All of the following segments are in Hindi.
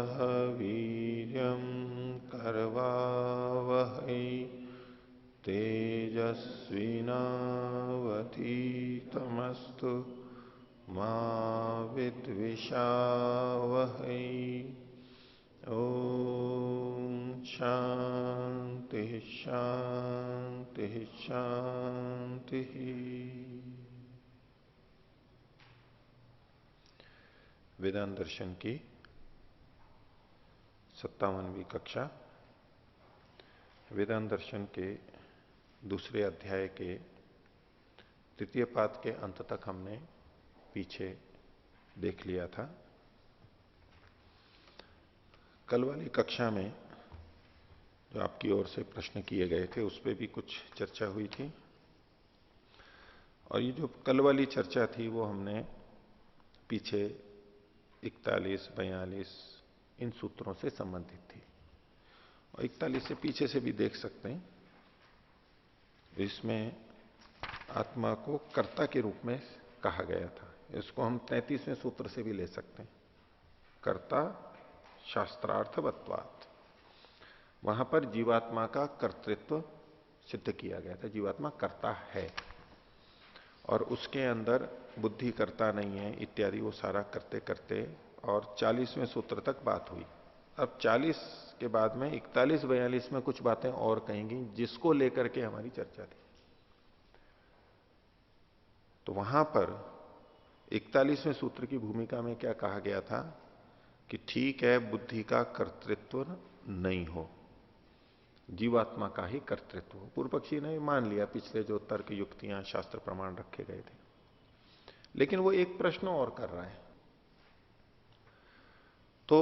सह वीर्यं करवावहै तेजस्विनावधीतमस्तु मा विद्विषावहै। ओम शांति शांति शांति। वेदांत दर्शन की 57वीं कक्षा वेदांत दर्शन के दूसरे अध्याय के तृतीय पाद के अंत तक हमने पीछे देख लिया था। कल वाली कक्षा में जो आपकी ओर से प्रश्न किए गए थे उस पर भी कुछ चर्चा हुई थी, और ये जो कल वाली चर्चा थी वो हमने पीछे 41, 42 इन सूत्रों से संबंधित थी, और 41 से पीछे से भी देख सकते हैं। इसमें आत्मा को कर्ता के रूप में कहा गया था। इसको हम 33वें सूत्र से भी ले सकते हैं, कर्ता शास्त्रार्थवत्वात्। वहां पर जीवात्मा का कर्तृत्व सिद्ध किया गया था, जीवात्मा कर्ता है और उसके अंदर बुद्धि कर्ता नहीं है इत्यादि, वो सारा करते करते और 40वें सूत्र तक बात हुई। अब 40 के बाद में 41, 42 में कुछ बातें और कहेंगी जिसको लेकर के हमारी चर्चा थी। तो वहां पर 41वें सूत्र की भूमिका में क्या कहा गया था कि ठीक है, बुद्धि का कर्तृत्व नहीं हो, जीवात्मा का ही कर्तृत्व हो। पूर्व पक्षी ने मान लिया पिछले जो तर्क युक्तियां शास्त्र प्रमाण रखे गए थे, लेकिन वो एक प्रश्न और कर रहा है। तो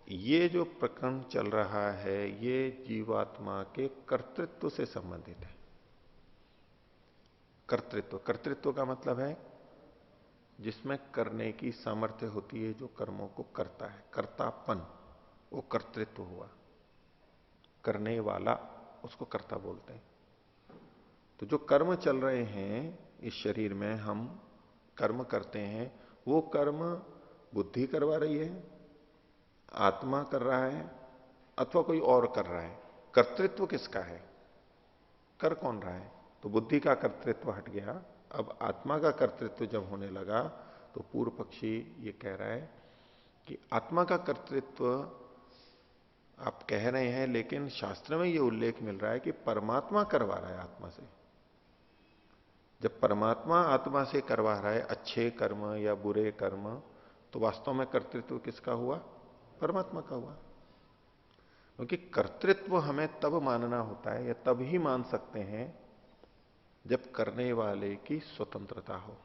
ये जो प्रकरण चल रहा है ये जीवात्मा के कर्तृत्व से संबंधित है। कर्तृत्व का मतलब है जिसमें करने की सामर्थ्य होती है, जो कर्मों को करता है, कर्तापन, वो कर्तृत्व हुआ। करने वाला उसको कर्ता बोलते हैं। तो जो कर्म चल रहे हैं इस शरीर में, हम कर्म करते हैं, वो कर्म बुद्धि करवा रही है, आत्मा कर रहा है, अथवा कोई और कर रहा है। कर्तृत्व किसका है, कर कौन रहा है? तो बुद्धि का कर्तृत्व हट गया। अब आत्मा का कर्तृत्व जब होने लगा तो पूर्व पक्षी ये कह रहा है कि आत्मा का कर्तृत्व आप कह रहे हैं, लेकिन शास्त्र में यह उल्लेख मिल रहा है कि परमात्मा करवा रहा है आत्मा से। जब परमात्मा आत्मा से करवा रहा है अच्छे कर्म या बुरे कर्म, तो वास्तव में कर्तृत्व किसका हुआ? परमात्मा का हुआ। क्योंकि कर्तृत्व हमें तब मानना होता है या तब ही मान सकते हैं जब करने वाले की स्वतंत्रता हो,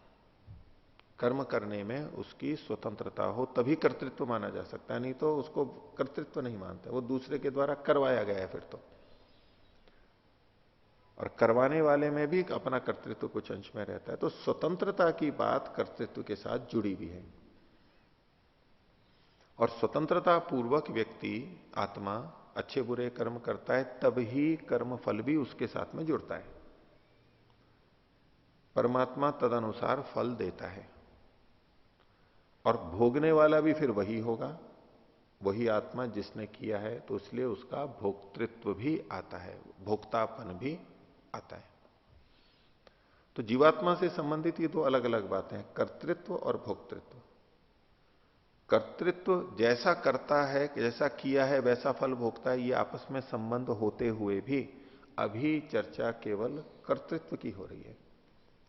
कर्म करने में उसकी स्वतंत्रता हो, तभी कर्तृत्व माना जा सकता है। नहीं तो उसको कर्तृत्व नहीं मानते, वो दूसरे के द्वारा करवाया गया है फिर तो। और करवाने वाले में भी अपना कर्तृत्व कुछ अंश में रहता है। तो स्वतंत्रता की बात कर्तृत्व के साथ जुड़ी भी है, और स्वतंत्रता पूर्वक व्यक्ति आत्मा अच्छे बुरे कर्म करता है, तब ही कर्म फल भी उसके साथ में जुड़ता है। परमात्मा तदनुसार फल देता है, और भोगने वाला भी फिर वही होगा, वही आत्मा जिसने किया है, तो इसलिए उसका भोक्तृत्व भी आता है, भोक्तापन भी आता है। तो जीवात्मा से संबंधित ये दो अलग अलग बातें हैं, कर्तृत्व और भोक्तृत्व। कर्तृत्व जैसा करता है, जैसा किया है वैसा फल भोगता है, ये आपस में संबंध होते हुए भी अभी चर्चा केवल कर्तृत्व की हो रही है।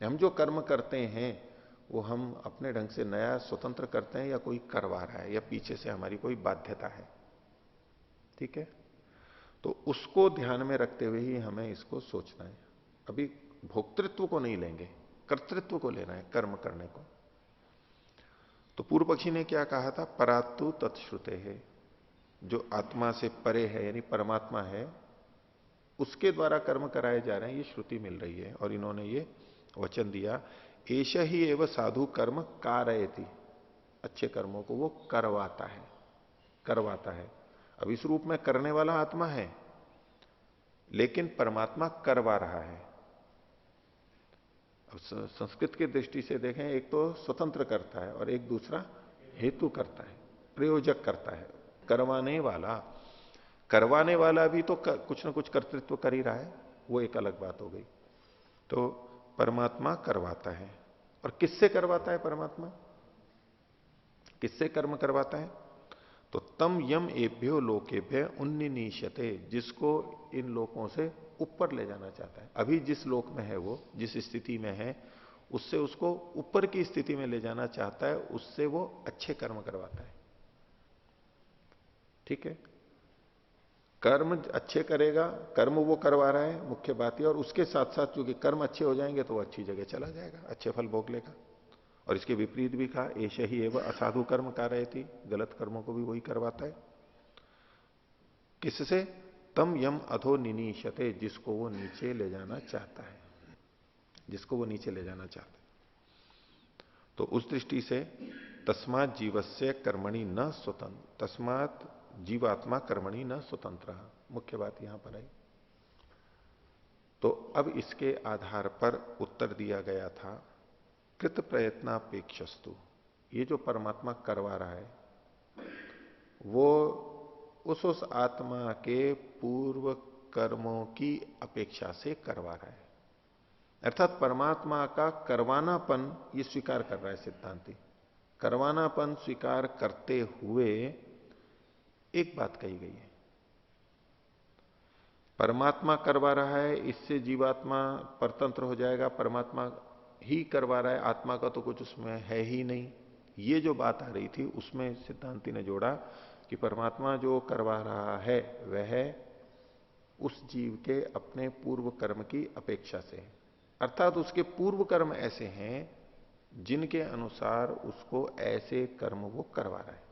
हम जो कर्म करते हैं वो हम अपने ढंग से नया स्वतंत्र करते हैं, या कोई करवा रहा है, या पीछे से हमारी कोई बाध्यता है। ठीक है, तो उसको ध्यान में रखते हुए ही हमें इसको सोचना है। अभी भोक्तृत्व को नहीं लेंगे, कर्तृत्व को लेना है, कर्म करने को। तो पूर्व पक्षी ने क्या कहा था? परातु तत्श्रुते है, जो आत्मा से परे है यानी परमात्मा है, उसके द्वारा कर्म कराए जा रहे हैं, ये श्रुति मिल रही है। और इन्होंने ये वचन दिया, एश ही एवं साधु कर्म कारयति, अच्छे कर्मों को वो करवाता है, करवाता है। अब इस रूप में करने वाला आत्मा है, लेकिन परमात्मा करवा रहा है। अब संस्कृत की दृष्टि से देखें, एक तो स्वतंत्र करता है और एक दूसरा हेतु करता है, प्रयोजक करता है। करवाने वाला। करवाने वाला भी तो कुछ ना कुछ कर्तृत्व कर ही रहा है, वो एक अलग बात हो गई। तो परमात्मा करवाता है। और किससे करवाता है परमात्मा? किससे कर्म करवाता है? तो तम यम एभ्यो लोकेभ्य उन्निनीशते, जिसको इन लोकों से ऊपर ले जाना चाहता है। अभी जिस लोक में है, वो जिस स्थिति में है, उससे उसको ऊपर की स्थिति में ले जाना चाहता है, उससे वो अच्छे कर्म करवाता है। ठीक है, कर्म अच्छे करेगा, कर्म वो करवा रहा है, मुख्य बात है। और उसके साथ साथ क्योंकि कर्म अच्छे हो जाएंगे तो वो अच्छी जगह चला जाएगा, अच्छे फल भोग लेगा। और इसके विपरीत भी कहा, ऐसे ही एवं असाधु कर्म कर रहे थी, गलत कर्मों को भी वही करवाता है। किससे? तम यम अधो निनीशते, जिसको वो नीचे ले जाना चाहता है, जिसको वो नीचे ले जाना चाहता है। तो उस दृष्टि से तस्मात जीवस्य कर्मणि न स्वतंत्र, तस्मात जीवात्मा कर्मणि न स्वतंत्र, मुख्य बात यहां पर आई। तो अब इसके आधार पर उत्तर दिया गया था, कृत प्रयत्नापेक्षस्तु, ये जो परमात्मा करवा रहा है वो उस आत्मा के पूर्व कर्मों की अपेक्षा से करवा रहा है। अर्थात परमात्मा का करवानापन ये स्वीकार कर रहा है सिद्धांति। करवानापन स्वीकार करते हुए एक बात कही गई है, परमात्मा करवा रहा है, इससे जीवात्मा परतंत्र हो जाएगा, परमात्मा ही करवा रहा है, आत्मा का तो कुछ उसमें है ही नहीं। ये जो बात आ रही थी उसमें सिद्धांति ने जोड़ा कि परमात्मा जो करवा रहा है वह उस जीव के अपने पूर्व कर्म की अपेक्षा से, अर्थात उसके पूर्व कर्म ऐसे हैं जिनके अनुसार उसको ऐसे कर्म वो करवा रहा है,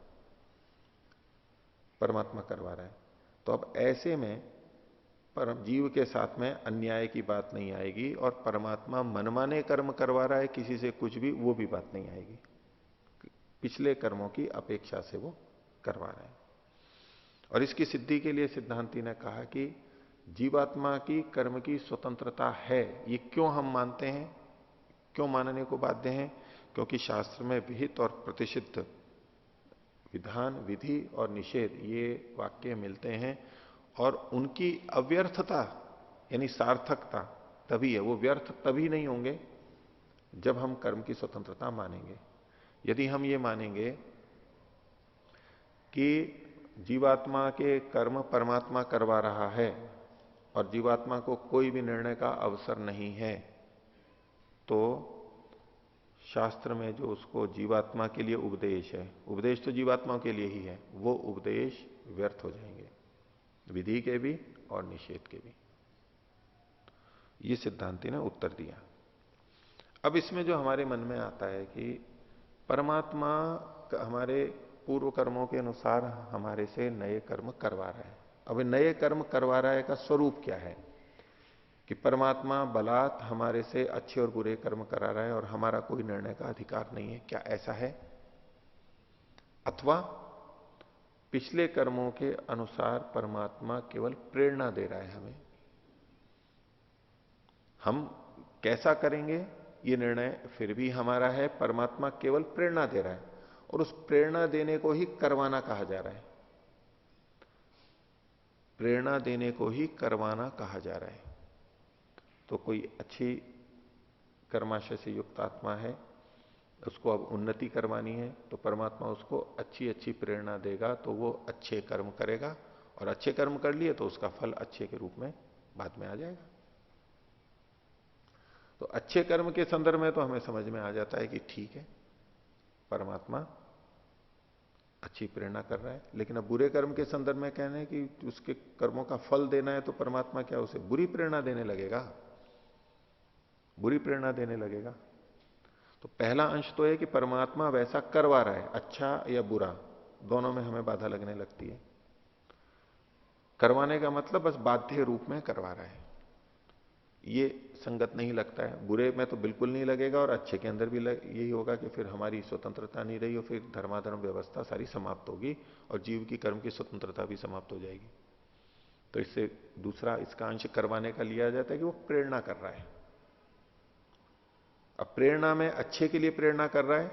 परमात्मा करवा रहा है। तो अब ऐसे में परम जीव के साथ में अन्याय की बात नहीं आएगी, और परमात्मा मनमाने कर्म करवा रहा है किसी से कुछ भी, वो भी बात नहीं आएगी। पिछले कर्मों की अपेक्षा से वो करवा रहा है। और इसकी सिद्धि के लिए सिद्धांति ने कहा कि जीवात्मा की कर्म की स्वतंत्रता है, ये क्यों हम मानते हैं, क्यों मानने को बाध्य हैं? क्योंकि शास्त्र में विहित और प्रतिषिद्ध विधान, विधि और निषेध, ये वाक्य मिलते हैं, और उनकी अव्यर्थता यानी सार्थकता तभी है, वो व्यर्थ तभी नहीं होंगे जब हम कर्म की स्वतंत्रता मानेंगे। यदि हम ये मानेंगे कि जीवात्मा के कर्म परमात्मा करवा रहा है और जीवात्मा को कोई भी निर्णय का अवसर नहीं है, तो शास्त्र में जो उसको जीवात्मा के लिए उपदेश है, उपदेश तो जीवात्मा के लिए ही है, वो उपदेश व्यर्थ हो जाएंगे, विधि के भी और निषेध के भी। ये सिद्धांति ने उत्तर दिया। अब इसमें जो हमारे मन में आता है कि परमात्मा हमारे पूर्व कर्मों के अनुसार हमारे से नए कर्म करवा रहा है। अब नए कर्म करवा रहा है का स्वरूप क्या है? कि परमात्मा बलात् हमारे से अच्छे और बुरे कर्म करा रहा है और हमारा कोई निर्णय का अधिकार नहीं है, क्या ऐसा है? अथवा पिछले कर्मों के अनुसार परमात्मा केवल प्रेरणा दे रहा है हमें, हम कैसा करेंगे ये निर्णय फिर भी हमारा है, परमात्मा केवल प्रेरणा दे रहा है, और उस प्रेरणा देने को ही करवाना कहा जा रहा है। प्रेरणा देने को ही करवाना कहा जा रहा है। तो कोई अच्छी कर्माशय से युक्त आत्मा है, उसको अब उन्नति करवानी है, तो परमात्मा उसको अच्छी अच्छी प्रेरणा देगा, तो वो अच्छे कर्म करेगा, और अच्छे कर्म कर लिए तो उसका फल अच्छे के रूप में बाद में आ जाएगा। तो अच्छे कर्म के संदर्भ में तो हमें समझ में आ जाता है कि ठीक है, परमात्मा अच्छी प्रेरणा कर रहा है। लेकिन अब बुरे कर्म के संदर्भ में कहने हैं कि उसके कर्मों का फल देना है, तो परमात्मा क्या उसे बुरी प्रेरणा देने लगेगा? बुरी प्रेरणा देने लगेगा। तो पहला अंश तो है कि परमात्मा वैसा करवा रहा है, अच्छा या बुरा, दोनों में हमें बाधा लगने लगती है। करवाने का मतलब बस बाध्य रूप में करवा रहा है, ये संगत नहीं लगता है। बुरे में तो बिल्कुल नहीं लगेगा, और अच्छे के अंदर भी यही होगा कि फिर हमारी स्वतंत्रता नहीं रही, और फिर धर्माधर्म व्यवस्था सारी समाप्त होगी और जीव की कर्म की स्वतंत्रता भी समाप्त हो जाएगी। तो इससे दूसरा इसका अंश करवाने का लिया जाता है कि वो प्रेरणा कर रहा है। अब प्रेरणा में अच्छे के लिए प्रेरणा कर रहा है,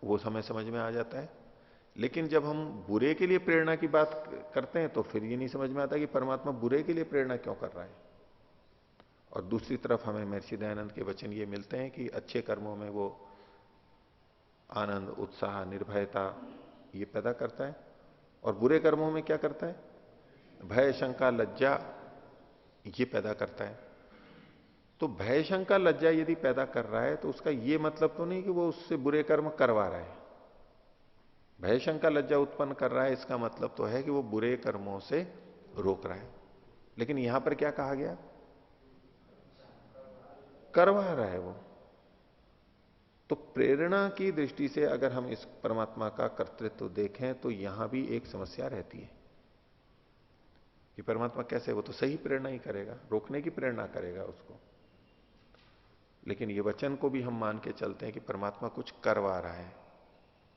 वो हमें समझ में आ जाता है। लेकिन जब हम बुरे के लिए प्रेरणा की बात करते हैं तो फिर ये नहीं समझ में आता कि परमात्मा बुरे के लिए प्रेरणा क्यों कर रहा है। और दूसरी तरफ हमें महर्षि दयानंद के वचन ये मिलते हैं कि अच्छे कर्मों में वो आनंद, उत्साह, निर्भयता ये पैदा करता है, और बुरे कर्मों में क्या करता है? भय, शंका, लज्जा ये पैदा करता है। तो भय, शंका, लज्जा यदि पैदा कर रहा है तो उसका ये मतलब तो नहीं कि वो उससे बुरे कर्म करवा रहा है। भय, शंका, लज्जा उत्पन्न कर रहा है, इसका मतलब तो है कि वो बुरे कर्मों से रोक रहा है। लेकिन यहां पर क्या कहा गया? करवा रहा है वो। तो प्रेरणा की दृष्टि से अगर हम इस परमात्मा का कर्तृत्व देखें तो यहां भी एक समस्या रहती है कि परमात्मा कैसे, वो तो सही प्रेरणा ही करेगा, रोकने की प्रेरणा करेगा उसको। लेकिन ये वचन को भी हम मान के चलते हैं कि परमात्मा कुछ करवा रहा है।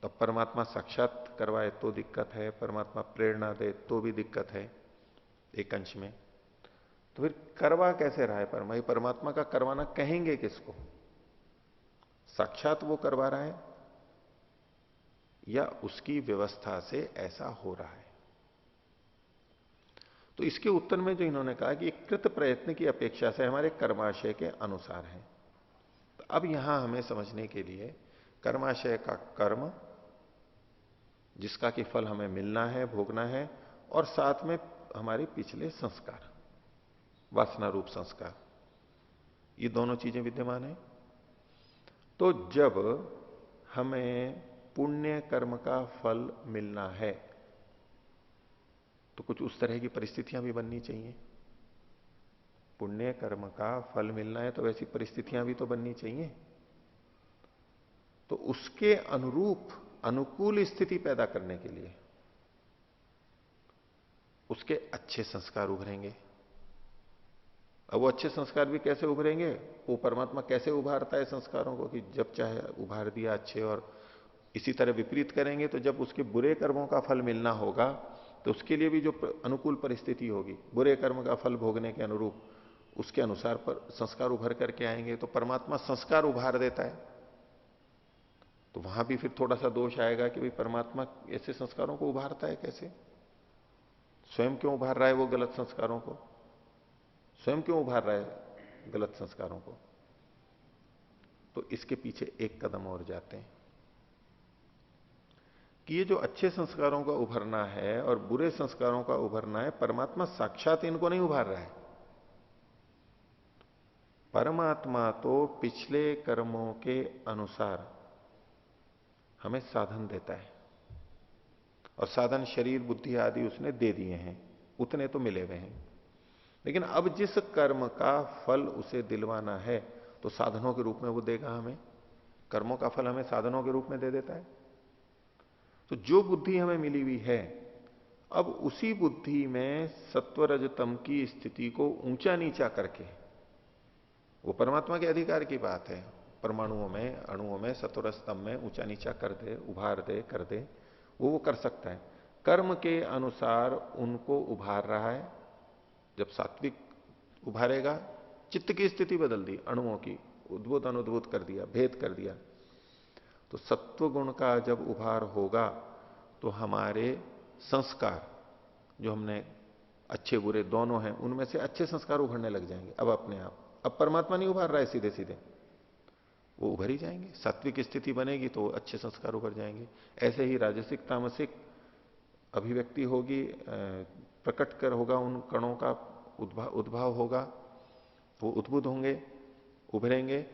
तब परमात्मा साक्षात करवाए तो दिक्कत है, परमात्मा प्रेरणा दे तो भी दिक्कत है एक अंश में। तो फिर करवा कैसे रहा है परमात्मा का करवाना कहेंगे किसको? साक्षात वो करवा रहा है या उसकी व्यवस्था से ऐसा हो रहा है? तो इसके उत्तर में जो इन्होंने कहा कि कृत प्रयत्न की अपेक्षा से हमारे कर्माशय के अनुसार है। तो अब यहां हमें समझने के लिए कर्माशय का कर्म जिसका कि फल हमें मिलना है, भोगना है, और साथ में हमारे पिछले संस्कार, वासना रूप संस्कार, ये दोनों चीजें विद्यमान है। तो जब हमें पुण्य कर्म का फल मिलना है तो कुछ उस तरह की परिस्थितियां भी बननी चाहिए। पुण्य कर्म का फल मिलना है तो वैसी परिस्थितियां भी तो बननी चाहिए। तो उसके अनुरूप अनुकूल स्थिति पैदा करने के लिए उसके अच्छे संस्कार उभरेंगे। अब वो अच्छे संस्कार भी कैसे उभरेंगे? वो परमात्मा कैसे उभारता है संस्कारों को कि जब चाहे उभार दिया अच्छे, और इसी तरह विपरीत करेंगे तो जब उसके बुरे कर्मों का फल मिलना होगा तो उसके लिए भी जो अनुकूल परिस्थिति होगी बुरे कर्म का फल भोगने के अनुरूप, उसके अनुसार पर संस्कार उभर करके आएंगे। तो परमात्मा संस्कार उभार देता है। तो वहां भी फिर थोड़ा सा दोष आएगा कि भाई परमात्मा ऐसे संस्कारों को उभारता है कैसे? स्वयं क्यों उभार रहा है वो गलत संस्कारों को? स्वयं क्यों उभार रहा है गलत संस्कारों को? तो इसके पीछे एक कदम और जाते हैं कि ये जो अच्छे संस्कारों का उभरना है और बुरे संस्कारों का उभरना है, परमात्मा साक्षात इनको नहीं उभार रहा है। परमात्मा तो पिछले कर्मों के अनुसार हमें साधन देता है, और साधन शरीर, बुद्धि आदि उसने दे दिए हैं, उतने तो मिले हुए हैं। लेकिन अब जिस कर्म का फल उसे दिलवाना है तो साधनों के रूप में वो देगा हमें। कर्मों का फल हमें साधनों के रूप में दे देता है। तो जो बुद्धि हमें मिली हुई है, अब उसी बुद्धि में सत्व रज तम की स्थिति को ऊंचा नीचा करके, वो परमात्मा के अधिकार की बात है, परमाणुओं में, अणुओं में, सत्व रज तम में ऊंचा नीचा कर दे, उभार दे, कर दे, वो कर सकता है। कर्म के अनुसार उनको उभार रहा है। जब सात्विक उभारेगा, चित्त की स्थिति बदल दी, अणुओं की उद्भूत अनुद्भूत कर दिया, भेद कर दिया। तो सत्व गुण का जब उभार होगा तो हमारे संस्कार जो हमने अच्छे बुरे दोनों हैं उनमें से अच्छे संस्कार उभरने लग जाएंगे अब अपने आप। अब परमात्मा नहीं उभार रहा है सीधे सीधे, वो उभर ही जाएंगे। सात्विक स्थिति बनेगी तो अच्छे संस्कार उभर जाएंगे। ऐसे ही राजसिक तामसिक अभिव्यक्ति होगी, प्रकट कर होगा, उन कणों का उद्भाव होगा, वो उद्भुत होंगे, उभरेंगे।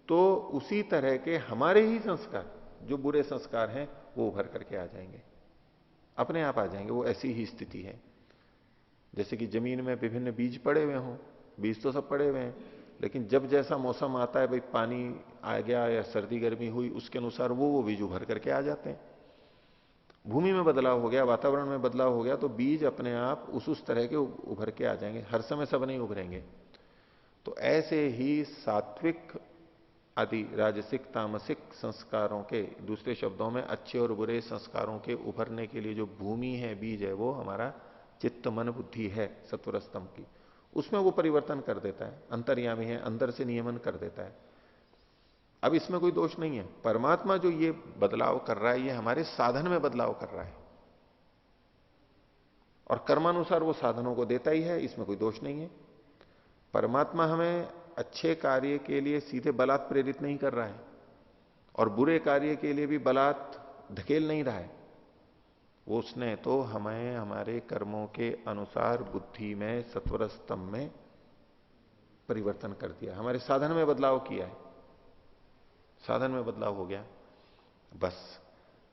तो उसी तरह के हमारे ही संस्कार जो बुरे संस्कार हैं वो उभर करके आ जाएंगे, अपने आप आ जाएंगे। वो ऐसी ही स्थिति है जैसे कि जमीन में विभिन्न बीज पड़े हुए हों। बीज तो सब पड़े हुए हैं, लेकिन जब जैसा मौसम आता है, भाई पानी आ गया या सर्दी गर्मी हुई, उसके अनुसार वो बीज उभर करके आ जाते हैं। भूमि में बदलाव हो गया, वातावरण में बदलाव हो गया, तो बीज अपने आप उस तरह के उभर के आ जाएंगे। हर समय सब नहीं उभरेंगे। तो ऐसे ही सात्विक आदि राजसिक तामसिक संस्कारों के, दूसरे शब्दों में अच्छे और बुरे संस्कारों के उभरने के लिए जो भूमि है, बीज है, वो हमारा चित्त मन बुद्धि है सत्वरस्तम की। उसमें वो परिवर्तन कर देता है, अंतर्यामी है, अंदर से नियमन कर देता है। अब इसमें कोई दोष नहीं है। परमात्मा जो ये बदलाव कर रहा है, ये हमारे साधन में बदलाव कर रहा है, और कर्मानुसार वो साधनों को देता ही है, इसमें कोई दोष नहीं है। परमात्मा हमें अच्छे कार्य के लिए सीधे बलात् प्रेरित नहीं कर रहा है, और बुरे कार्य के लिए भी बलात् धकेल नहीं रहा है। वो उसने तो हमें हमारे कर्मों के अनुसार बुद्धि में, सत्वर स्तंभ में परिवर्तन कर दिया, हमारे साधन में बदलाव किया है, साधन में बदलाव हो गया। बस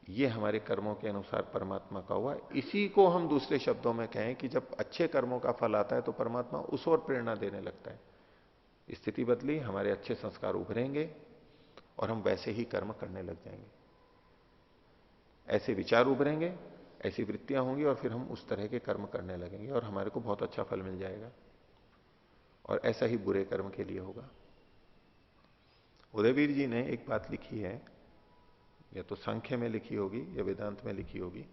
ये हमारे कर्मों के अनुसार परमात्मा का हुआ। इसी को हम दूसरे शब्दों में कहें कि जब अच्छे कर्मों का फल आता है तो परमात्मा उस ओर प्रेरणा देने लगता है। स्थिति बदली, हमारे अच्छे संस्कार उभरेंगे और हम वैसे ही कर्म करने लग जाएंगे, ऐसे विचार उभरेंगे, ऐसी वृत्तियां होंगी, और फिर हम उस तरह के कर्म करने लगेंगे और हमारे को बहुत अच्छा फल मिल जाएगा। और ऐसा ही बुरे कर्म के लिए होगा। उदयवीर जी ने एक बात लिखी है, या तो सांख्य में लिखी होगी या वेदांत में लिखी होगी।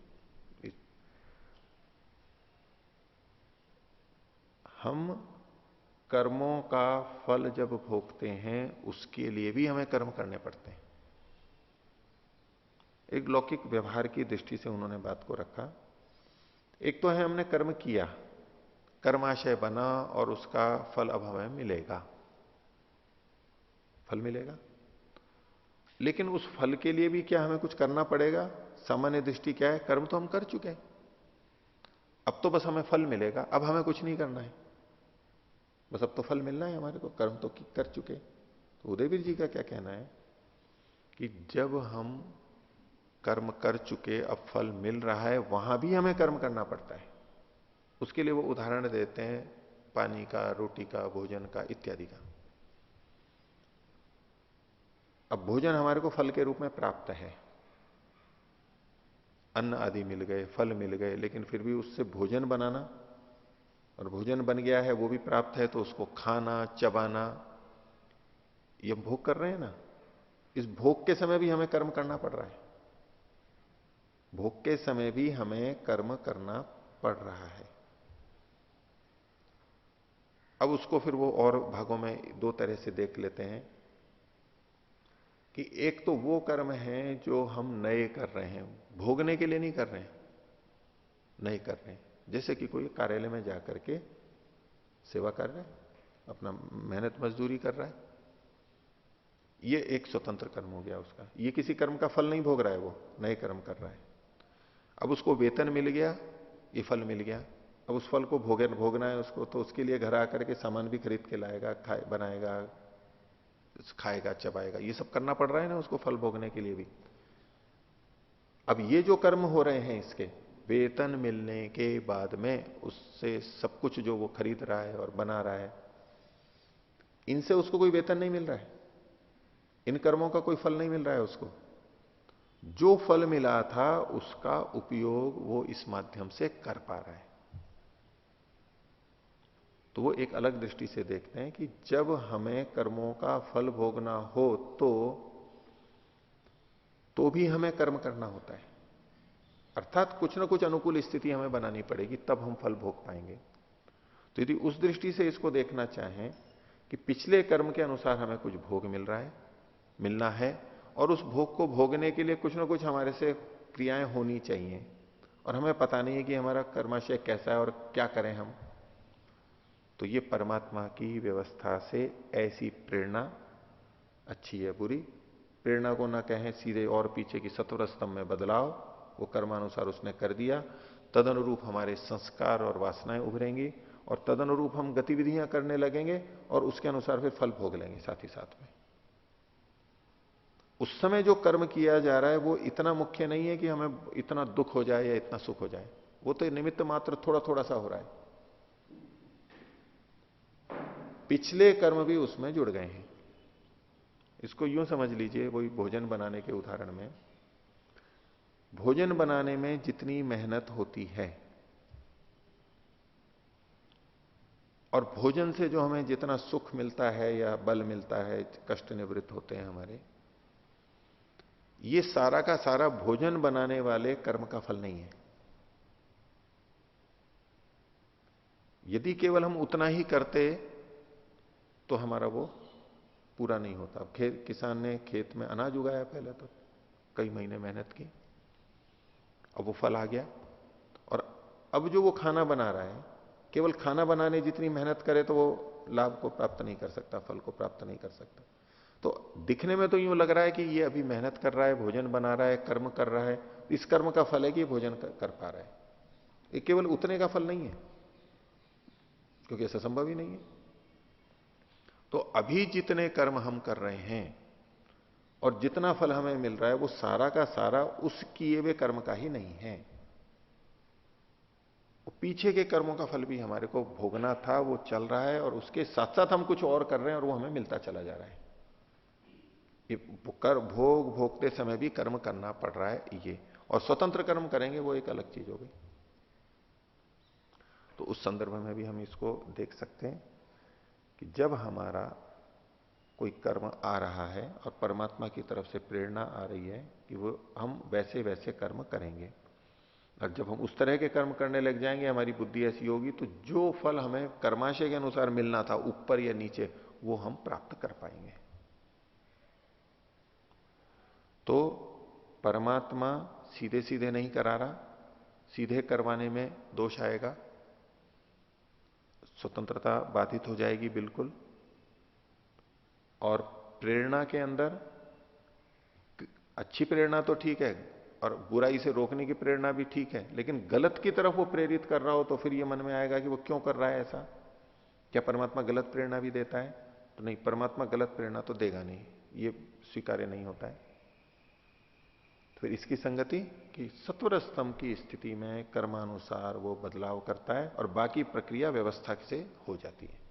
हम कर्मों का फल जब भोगते हैं उसके लिए भी हमें कर्म करने पड़ते हैं। एक लौकिक व्यवहार की दृष्टि से उन्होंने बात को रखा। एक तो है हमने कर्म किया, कर्माशय बना, और उसका फल अब हमें मिलेगा, फल मिलेगा। लेकिन उस फल के लिए भी क्या हमें कुछ करना पड़ेगा? सामान्य दृष्टि क्या है, कर्म तो हम कर चुके हैं, अब तो बस हमें फल मिलेगा, अब हमें कुछ नहीं करना है, बस अब तो फल मिलना है हमारे को, कर्म तो कर चुके। तो उदयवीर जी का क्या कहना है कि जब हम कर्म कर चुके, अब फल मिल रहा है, वहां भी हमें कर्म करना पड़ता है। उसके लिए वो उदाहरण देते हैं पानी का, रोटी का, भोजन का, इत्यादि का। अब भोजन हमारे को फल के रूप में प्राप्त है, अन्न आदि मिल गए, फल मिल गए, लेकिन फिर भी उससे भोजन बनाना, और भोजन बन गया है वो भी प्राप्त है, तो उसको खाना, चबाना, ये हम भोग कर रहे हैं ना। इस भोग के समय भी हमें कर्म करना पड़ रहा है, भोग के समय भी हमें कर्म करना पड़ रहा है। अब उसको फिर वो और भागों में दो तरह से देख लेते हैं कि एक तो वो कर्म है जो हम नए कर रहे हैं, भोगने के लिए नहीं कर रहे हैं, नहीं कर रहे हैं। जैसे कि कोई कार्यालय में जाकर के सेवा कर रहे हैं, अपना मेहनत मजदूरी कर रहा है, ये एक स्वतंत्र कर्म हो गया उसका। ये किसी कर्म का फल नहीं भोग रहा है, वो नए कर्म कर रहा है। अब उसको वेतन मिल गया, ये फल मिल गया, अब उस फल को भोगना है उसको, तो उसके लिए घर आकर के सामान भी खरीद के लाएगा, बनाएगा, खाएगा, चबाएगा, ये सब करना पड़ रहा है ना उसको फल भोगने के लिए भी। अब ये जो कर्म हो रहे हैं, इसके वेतन मिलने के बाद में उससे सब कुछ जो वो खरीद रहा है और बना रहा है, इनसे उसको कोई वेतन नहीं मिल रहा है, इन कर्मों का कोई फल नहीं मिल रहा है उसको। जो फल मिला था उसका उपयोग वो इस माध्यम से कर पा रहा है। तो वो एक अलग दृष्टि से देखते हैं कि जब हमें कर्मों का फल भोगना हो तो भी हमें कर्म करना होता है, अर्थात कुछ ना कुछ अनुकूल स्थिति हमें बनानी पड़ेगी, तब हम फल भोग पाएंगे। तो यदि उस दृष्टि से इसको देखना चाहें कि पिछले कर्म के अनुसार हमें कुछ भोग मिल रहा है, मिलना है, और उस भोग को भोगने के लिए कुछ ना कुछ हमारे से क्रियाएं होनी चाहिए, और हमें पता नहीं है कि हमारा कर्माशय कैसा है और क्या करें हम, तो ये परमात्मा की व्यवस्था से ऐसी प्रेरणा अच्छी है बुरी? प्रेरणा को ना कहें, सीधे और पीछे की सत्वर स्तंभ में बदलाव, वो कर्मानुसार उसने कर दिया, तदनुरूप हमारे संस्कार और वासनाएं उभरेंगी, और तदनुरूप हम गतिविधियां करने लगेंगे, और उसके अनुसार फिर फल भोग लेंगे साथ ही साथ में। उस समय जो कर्म किया जा रहा है वो इतना मुख्य नहीं है कि हमें इतना दुख हो जाए या इतना सुख हो जाए, वो तो निमित्त मात्र थोड़ा थोड़ा सा हो रहा है। पिछले कर्म भी उसमें जुड़ गए हैं। इसको यूं समझ लीजिए, वही भोजन बनाने के उदाहरण में, भोजन बनाने में जितनी मेहनत होती है और भोजन से जो हमें जितना सुख मिलता है या बल मिलता है, कष्ट निवृत्त होते हैं हमारे, ये सारा का सारा भोजन बनाने वाले कर्म का फल नहीं है। यदि केवल हम उतना ही करते तो हमारा वो पूरा नहीं होता। अब किसान ने खेत में अनाज उगाया, पहले तो कई महीने मेहनत की, अब वो फल आ गया, और अब जो वो खाना बना रहा है, केवल खाना बनाने जितनी मेहनत करे तो वो लाभ को प्राप्त नहीं कर सकता, फल को प्राप्त नहीं कर सकता। तो दिखने में तो यूं लग रहा है कि ये अभी मेहनत कर रहा है, भोजन बना रहा है, कर्म कर रहा है, इस कर्म का फल है कि ये भोजन कर पा रहा है। ये केवल उतने का फल नहीं है, क्योंकि ऐसा संभव ही नहीं है। तो अभी जितने कर्म हम कर रहे हैं और जितना फल हमें मिल रहा है, वो सारा का सारा उस किए हुए कर्म का ही नहीं है। वो पीछे के कर्मों का फल भी हमारे को भोगना था, वो चल रहा है, और उसके साथ साथ हम कुछ और कर रहे हैं और वो हमें मिलता चला जा रहा है। ये कर भोग भोगते समय भी कर्म करना पड़ रहा है ये, और स्वतंत्र कर्म करेंगे वो एक अलग चीज हो गई। तो उस संदर्भ में भी हम इसको देख सकते हैं कि जब हमारा कोई कर्म आ रहा है और परमात्मा की तरफ से प्रेरणा आ रही है कि वो हम वैसे वैसे कर्म करेंगे, और जब हम उस तरह के कर्म करने लग जाएंगे, हमारी बुद्धि ऐसी होगी, तो जो फल हमें कर्माशय के अनुसार मिलना था, ऊपर या नीचे, वो हम प्राप्त कर पाएंगे। तो परमात्मा सीधे सीधे नहीं करा रहा, सीधे करवाने में दोष आएगा, स्वतंत्रता बाधित हो जाएगी बिल्कुल। और प्रेरणा के अंदर अच्छी प्रेरणा तो ठीक है, और बुराई से रोकने की प्रेरणा भी ठीक है, लेकिन गलत की तरफ वो प्रेरित कर रहा हो तो फिर ये मन में आएगा कि वो क्यों कर रहा है ऐसा। क्या परमात्मा गलत प्रेरणा भी देता है? तो नहीं, परमात्मा गलत प्रेरणा तो देगा नहीं, ये स्वीकार्य नहीं होता है। फिर इसकी संगति कि सत्वर स्तंभ की स्थिति में कर्मानुसार वो बदलाव करता है और बाकी प्रक्रिया व्यवस्था से हो जाती है।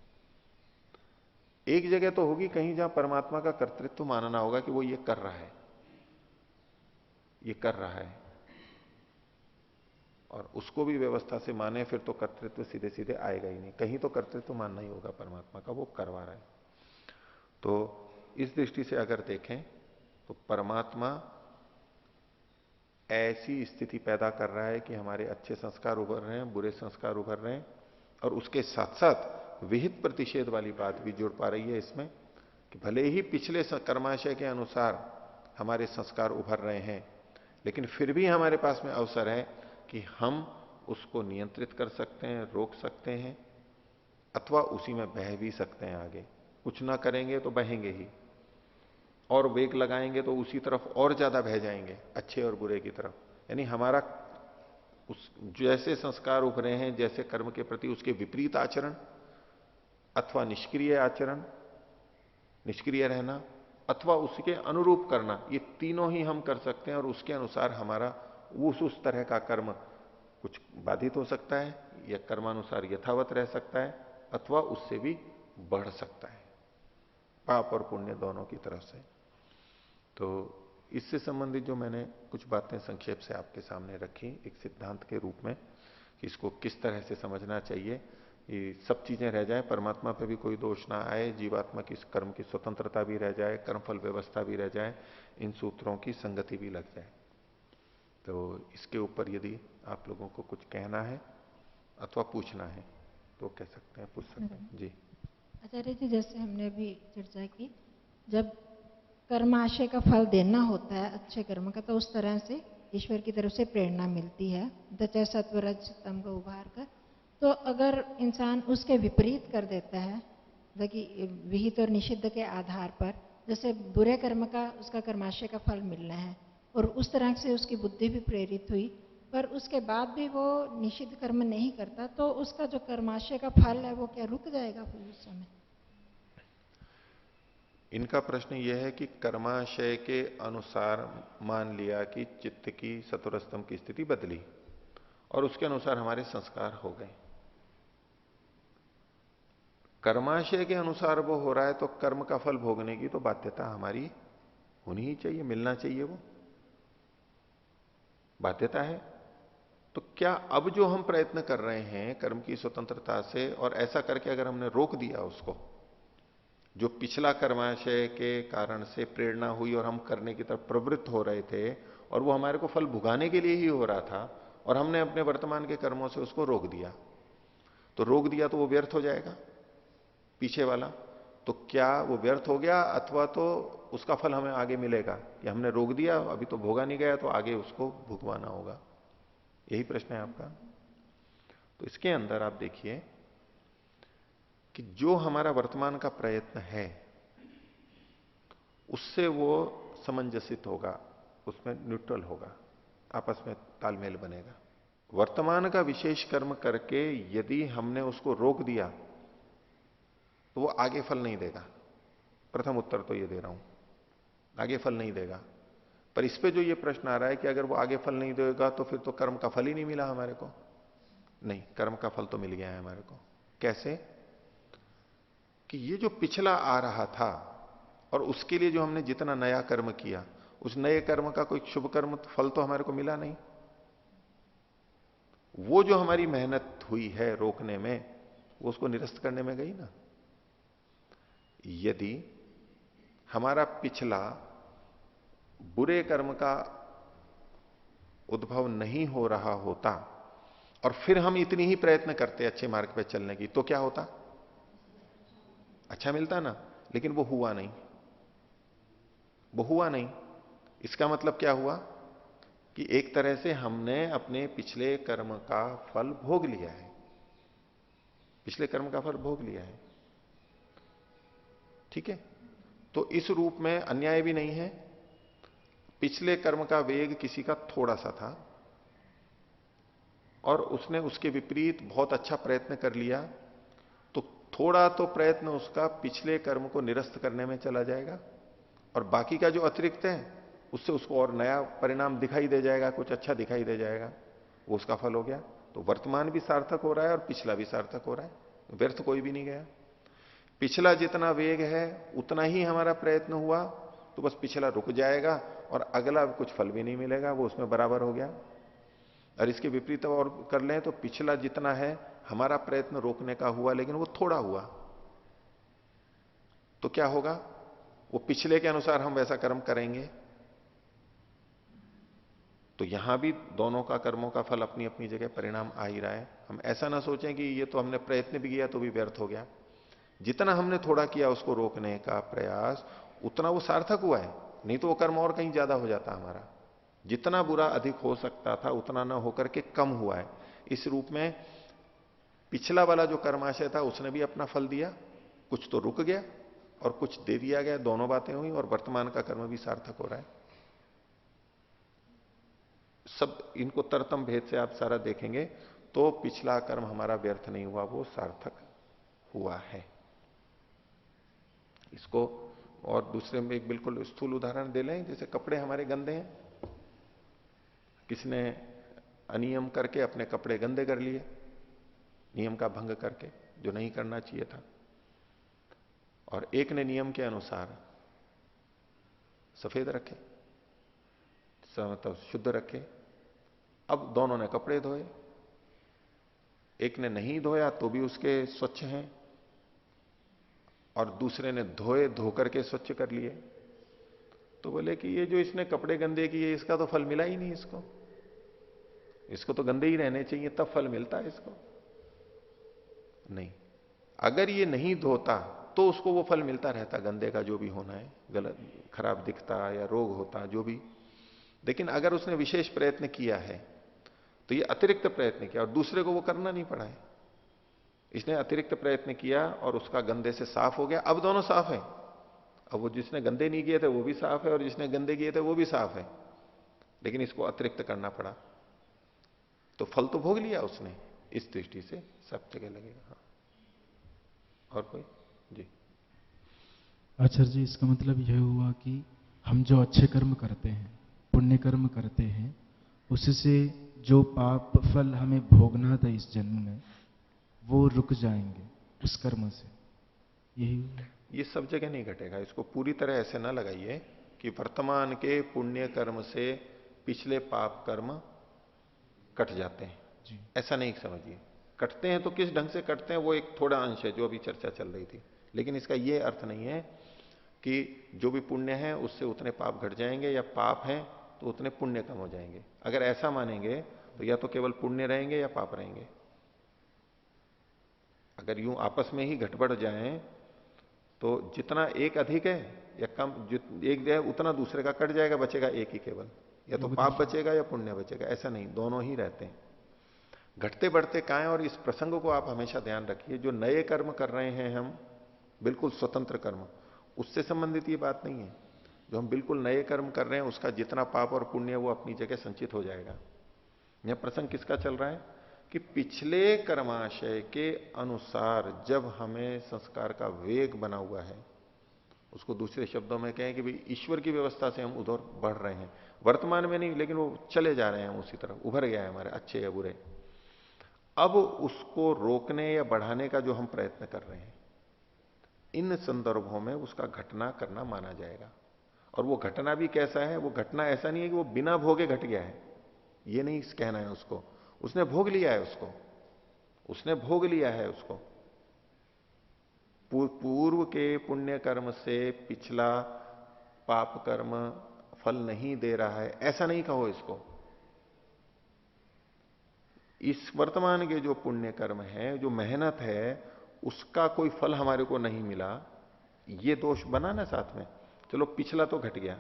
एक जगह तो होगी कहीं जहां परमात्मा का कर्तृत्व मानना होगा कि वो ये कर रहा है, ये कर रहा है, और उसको भी व्यवस्था से माने, फिर तो कर्तृत्व सीधे सीधे आएगा ही नहीं, कहीं तो कर्तृत्व मानना ही होगा परमात्मा का, वो करवा रहा है। तो इस दृष्टि से अगर देखें तो परमात्मा ऐसी स्थिति पैदा कर रहा है कि हमारे अच्छे संस्कार उभर रहे हैं, बुरे संस्कार उभर रहे हैं, और उसके साथ साथ विहित प्रतिषेध वाली बात भी जुड़ पा रही है इसमें कि भले ही पिछले कर्माशय के अनुसार हमारे संस्कार उभर रहे हैं, लेकिन फिर भी हमारे पास में अवसर है कि हम उसको नियंत्रित कर सकते हैं, रोक सकते हैं, अथवा उसी में बह भी सकते हैं आगे। कुछ ना करेंगे तो बहेंगे ही, और वेग लगाएंगे तो उसी तरफ और ज्यादा बह जाएंगे, अच्छे और बुरे की तरफ। यानी हमारा उस जैसे संस्कार उभरे हैं, जैसे कर्म के प्रति, उसके विपरीत आचरण अथवा निष्क्रिय आचरण, निष्क्रिय रहना, अथवा उसके अनुरूप करना, ये तीनों ही हम कर सकते हैं, और उसके अनुसार हमारा उस तरह का कर्म कुछ बाधित हो सकता है, या कर्मानुसार यथावत रह सकता है, अथवा उससे भी बढ़ सकता है, पाप और पुण्य दोनों की तरफ से। तो इससे संबंधित जो मैंने कुछ बातें संक्षेप से आपके सामने रखी एक सिद्धांत के रूप में कि इसको किस तरह से समझना चाहिए, ये सब चीजें रह जाए, परमात्मा पे भी कोई दोष ना आए, जीवात्मा की कर्म की स्वतंत्रता भी रह जाए, कर्मफल व्यवस्था भी रह जाए, इन सूत्रों की संगति भी लग जाए। तो इसके ऊपर यदि आप लोगों को कुछ कहना है अथवा पूछना है तो कह सकते हैं, पूछ सकते हैं जी। आचार्य जी, जैसे हमने अभी चर्चा की, जब कर्माशय का फल देना होता है अच्छे कर्म का, तो उस तरह से ईश्वर की तरफ से प्रेरणा मिलती है, दच सत्वरज तम को उभार कर। तो अगर इंसान उसके विपरीत कर देता है, कि विहित और निषिद्ध के आधार पर, जैसे बुरे कर्म का उसका कर्माशय का फल मिलना है, और उस तरह से उसकी बुद्धि भी प्रेरित हुई, पर उसके बाद भी वो निषिद्ध कर्म नहीं करता, तो उसका जो कर्माशय का फल है वो क्या रुक जाएगा फिर उस समय? इनका प्रश्न यह है कि कर्माशय के अनुसार मान लिया कि चित्त की सत्वरस्तम की स्थिति बदली और उसके अनुसार हमारे संस्कार हो गए। कर्माशय के अनुसार वो हो रहा है तो कर्म का फल भोगने की तो बाध्यता हमारी होनी ही चाहिए, मिलना चाहिए, वो बाध्यता है। तो क्या अब जो हम प्रयत्न कर रहे हैं कर्म की स्वतंत्रता से, और ऐसा करके अगर हमने रोक दिया उसको, जो पिछला कर्माशय के कारण से प्रेरणा हुई और हम करने की तरफ प्रवृत्त हो रहे थे, और वो हमारे को फल भुगाने के लिए ही हो रहा था, और हमने अपने वर्तमान के कर्मों से उसको रोक दिया, तो रोक दिया तो वो व्यर्थ हो जाएगा पीछे वाला। तो क्या वो व्यर्थ हो गया, अथवा तो उसका फल हमें आगे मिलेगा, या हमने रोक दिया, अभी तो भोगा नहीं गया, तो आगे उसको भुगवाना होगा? यही प्रश्न है आपका। तो इसके अंदर आप देखिए कि जो हमारा वर्तमान का प्रयत्न है उससे वो समंजसित होगा, उसमें न्यूट्रल होगा, आपस में तालमेल बनेगा। वर्तमान का विशेष कर्म करके यदि हमने उसको रोक दिया तो वो आगे फल नहीं देगा। प्रथम उत्तर तो ये दे रहा हूं, आगे फल नहीं देगा। पर इस पे जो ये प्रश्न आ रहा है कि अगर वो आगे फल नहीं देगा तो फिर तो कर्म का फल ही नहीं मिला हमारे को। नहीं, कर्म का फल तो मिल गया है हमारे को। कैसे? कि ये जो पिछला आ रहा था और उसके लिए जो हमने जितना नया कर्म किया, उस नए कर्म का कोई शुभ कर्म फल तो हमारे को मिला नहीं। वो जो हमारी मेहनत हुई है रोकने में, वो उसको निरस्त करने में गई ना। यदि हमारा पिछला बुरे कर्म का उद्भव नहीं हो रहा होता और फिर हम इतनी ही प्रयत्न करते अच्छे मार्ग पे चलने की, तो क्या होता? अच्छा मिलता ना। लेकिन वो हुआ नहीं, वो हुआ नहीं। इसका मतलब क्या हुआ कि एक तरह से हमने अपने पिछले कर्म का फल भोग लिया है, पिछले कर्म का फल भोग लिया है। ठीक है, तो इस रूप में अन्याय भी नहीं है। पिछले कर्म का वेग किसी का थोड़ा सा था और उसने उसके विपरीत बहुत अच्छा प्रयत्न कर लिया, तो थोड़ा तो प्रयत्न उसका पिछले कर्म को निरस्त करने में चला जाएगा और बाकी का जो अतिरिक्त है उससे उसको और नया परिणाम दिखाई दे जाएगा, कुछ अच्छा दिखाई दे जाएगा, वो उसका फल हो गया। तो वर्तमान भी सार्थक हो रहा है और पिछला भी सार्थक हो रहा है, व्यर्थ कोई भी नहीं गया। पिछला जितना वेग है उतना ही हमारा प्रयत्न हुआ, तो बस पिछला रुक जाएगा और अगला कुछ फल भी नहीं मिलेगा, वो उसमें बराबर हो गया। और इसके विपरीत और कर लें तो पिछला जितना है हमारा प्रयत्न रोकने का हुआ लेकिन वो थोड़ा हुआ, तो क्या होगा? वो पिछले के अनुसार हम वैसा कर्म करेंगे। तो यहां भी दोनों का कर्मों का फल अपनी अपनी जगह परिणाम आ ही रहा है। हम ऐसा ना सोचें कि ये तो हमने प्रयत्न भी किया तो भी व्यर्थ हो गया। जितना हमने थोड़ा किया उसको रोकने का प्रयास, उतना वो सार्थक हुआ है। नहीं तो वो कर्म और कहीं ज्यादा हो जाता हमारा। जितना बुरा अधिक हो सकता था उतना ना होकर के कम हुआ है। इस रूप में पिछला वाला जो कर्माशय था उसने भी अपना फल दिया, कुछ तो रुक गया और कुछ दे दिया गया, दोनों बातें हुई और वर्तमान का कर्म भी सार्थक हो रहा है। सब इनको तरतम भेद से आप सारा देखेंगे तो पिछला कर्म हमारा व्यर्थ नहीं हुआ, वो सार्थक हुआ है। इसको और दूसरे में एक बिल्कुल स्थूल उदाहरण दे लें, जैसे कपड़े हमारे गंदे हैं, किसने अनियम करके अपने कपड़े गंदे कर लिए, नियम का भंग करके, जो नहीं करना चाहिए था, और एक ने नियम के अनुसार सफेद रखे, मतलब शुद्ध रखे। अब दोनों ने कपड़े धोए, एक ने नहीं धोया तो भी उसके स्वच्छ हैं और दूसरे ने धोए, धो करके स्वच्छ कर लिए। तो बोले कि ये जो इसने कपड़े गंदे किए इसका तो फल मिला ही नहीं, इसको तो गंदे ही रहने चाहिए तब फल मिलता है इसको। नहीं, अगर ये नहीं धोता तो उसको वो फल मिलता रहता, गंदे का जो भी होना है, गलत खराब दिखता या रोग होता जो भी। लेकिन अगर उसने विशेष प्रयत्न किया है तो ये अतिरिक्त प्रयत्न किया और दूसरे को वो करना नहीं पड़ा है। इसने अतिरिक्त प्रयत्न किया और उसका गंदे से साफ हो गया, अब दोनों साफ है। अब वो जिसने गंदे नहीं किए थे वो भी साफ है और जिसने गंदे किए थे वो भी साफ है, लेकिन इसको अतिरिक्त करना पड़ा, तो फल तो भोग लिया उसने। इस दृष्टि से सब जगह लगेगा। हाँ, और कोई? जी। आचार्य जी, इसका मतलब यह हुआ कि हम जो अच्छे कर्म करते हैं, पुण्य कर्म करते हैं, उससे जो पाप फल हमें भोगना था इस जन्म में, वो रुक जाएंगे उस कर्म से, यही हुआ? ये सब जगह नहीं घटेगा, इसको पूरी तरह ऐसे ना लगाइए कि वर्तमान के पुण्य कर्म से पिछले पाप कर्म कट जाते हैं, जी। ऐसा नहीं समझिए। कटते हैं तो किस ढंग से कटते हैं वो एक थोड़ा अंश है जो अभी चर्चा चल रही थी, लेकिन इसका ये अर्थ नहीं है कि जो भी पुण्य है उससे उतने पाप घट जाएंगे या पाप हैं तो उतने पुण्य कम हो जाएंगे। अगर ऐसा मानेंगे तो या तो केवल पुण्य रहेंगे या पाप रहेंगे। अगर यूं आपस में ही घटबढ़ जाएं तो जितना एक अधिक है या कम, एक जो है उतना दूसरे का कट जाएगा, बचेगा एक ही केवल। या तो पाप बचेगा या पुण्य बचेगा, ऐसा नहीं, दोनों ही रहते हैं। घटते बढ़ते कहाँ है, और इस प्रसंग को आप हमेशा ध्यान रखिए। जो नए कर्म कर रहे हैं हम, बिल्कुल स्वतंत्र कर्म, उससे संबंधित ये बात नहीं है। जो हम बिल्कुल नए कर्म कर रहे हैं उसका जितना पाप और पुण्य है वो अपनी जगह संचित हो जाएगा। यह प्रसंग किसका चल रहा है कि पिछले कर्माशय के अनुसार जब हमें संस्कार का वेग बना हुआ है, उसको दूसरे शब्दों में कहें कि भाई ईश्वर की व्यवस्था से हम उधर बढ़ रहे हैं, वर्तमान में नहीं लेकिन वो चले जा रहे हैं उसी तरफ, उभर गया है हमारे अच्छे या बुरे। अब उसको रोकने या बढ़ाने का जो हम प्रयत्न कर रहे हैं, इन संदर्भों में उसका घटना करना माना जाएगा। और वो घटना भी कैसा है, वो घटना ऐसा नहीं है कि वो बिना भोगे घट गया है, ये नहीं कहना है उसको। उसने भोग लिया है उसको, उसने भोग लिया है उसको। पूर्व के पुण्य कर्म से पिछला पाप कर्म फल नहीं दे रहा है, ऐसा नहीं कहो इसको। इस वर्तमान के जो पुण्य कर्म है, जो मेहनत है, उसका कोई फल हमारे को नहीं मिला, ये दोष बना ना साथ में। चलो पिछला तो घट गया,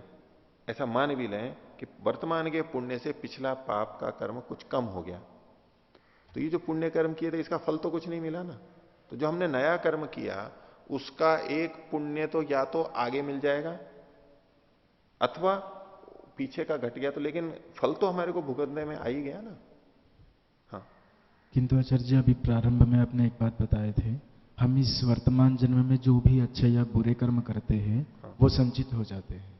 ऐसा मान भी लें कि वर्तमान के पुण्य से पिछला पाप का कर्म कुछ कम हो गया, तो ये जो पुण्य कर्म किए थे इसका फल तो कुछ नहीं मिला ना। तो जो हमने नया कर्म किया उसका एक पुण्य तो या तो आगे मिल जाएगा अथवा पीछे का घट गया, तो लेकिन फल तो हमारे को भुगतने में आ ही गया ना। हाँ, किंतु आचार्य जी, अभी प्रारंभ में आपने एक बात बताए थे, हम इस वर्तमान जन्म में जो भी अच्छे या बुरे कर्म करते हैं हाँ, वो संचित हो जाते हैं।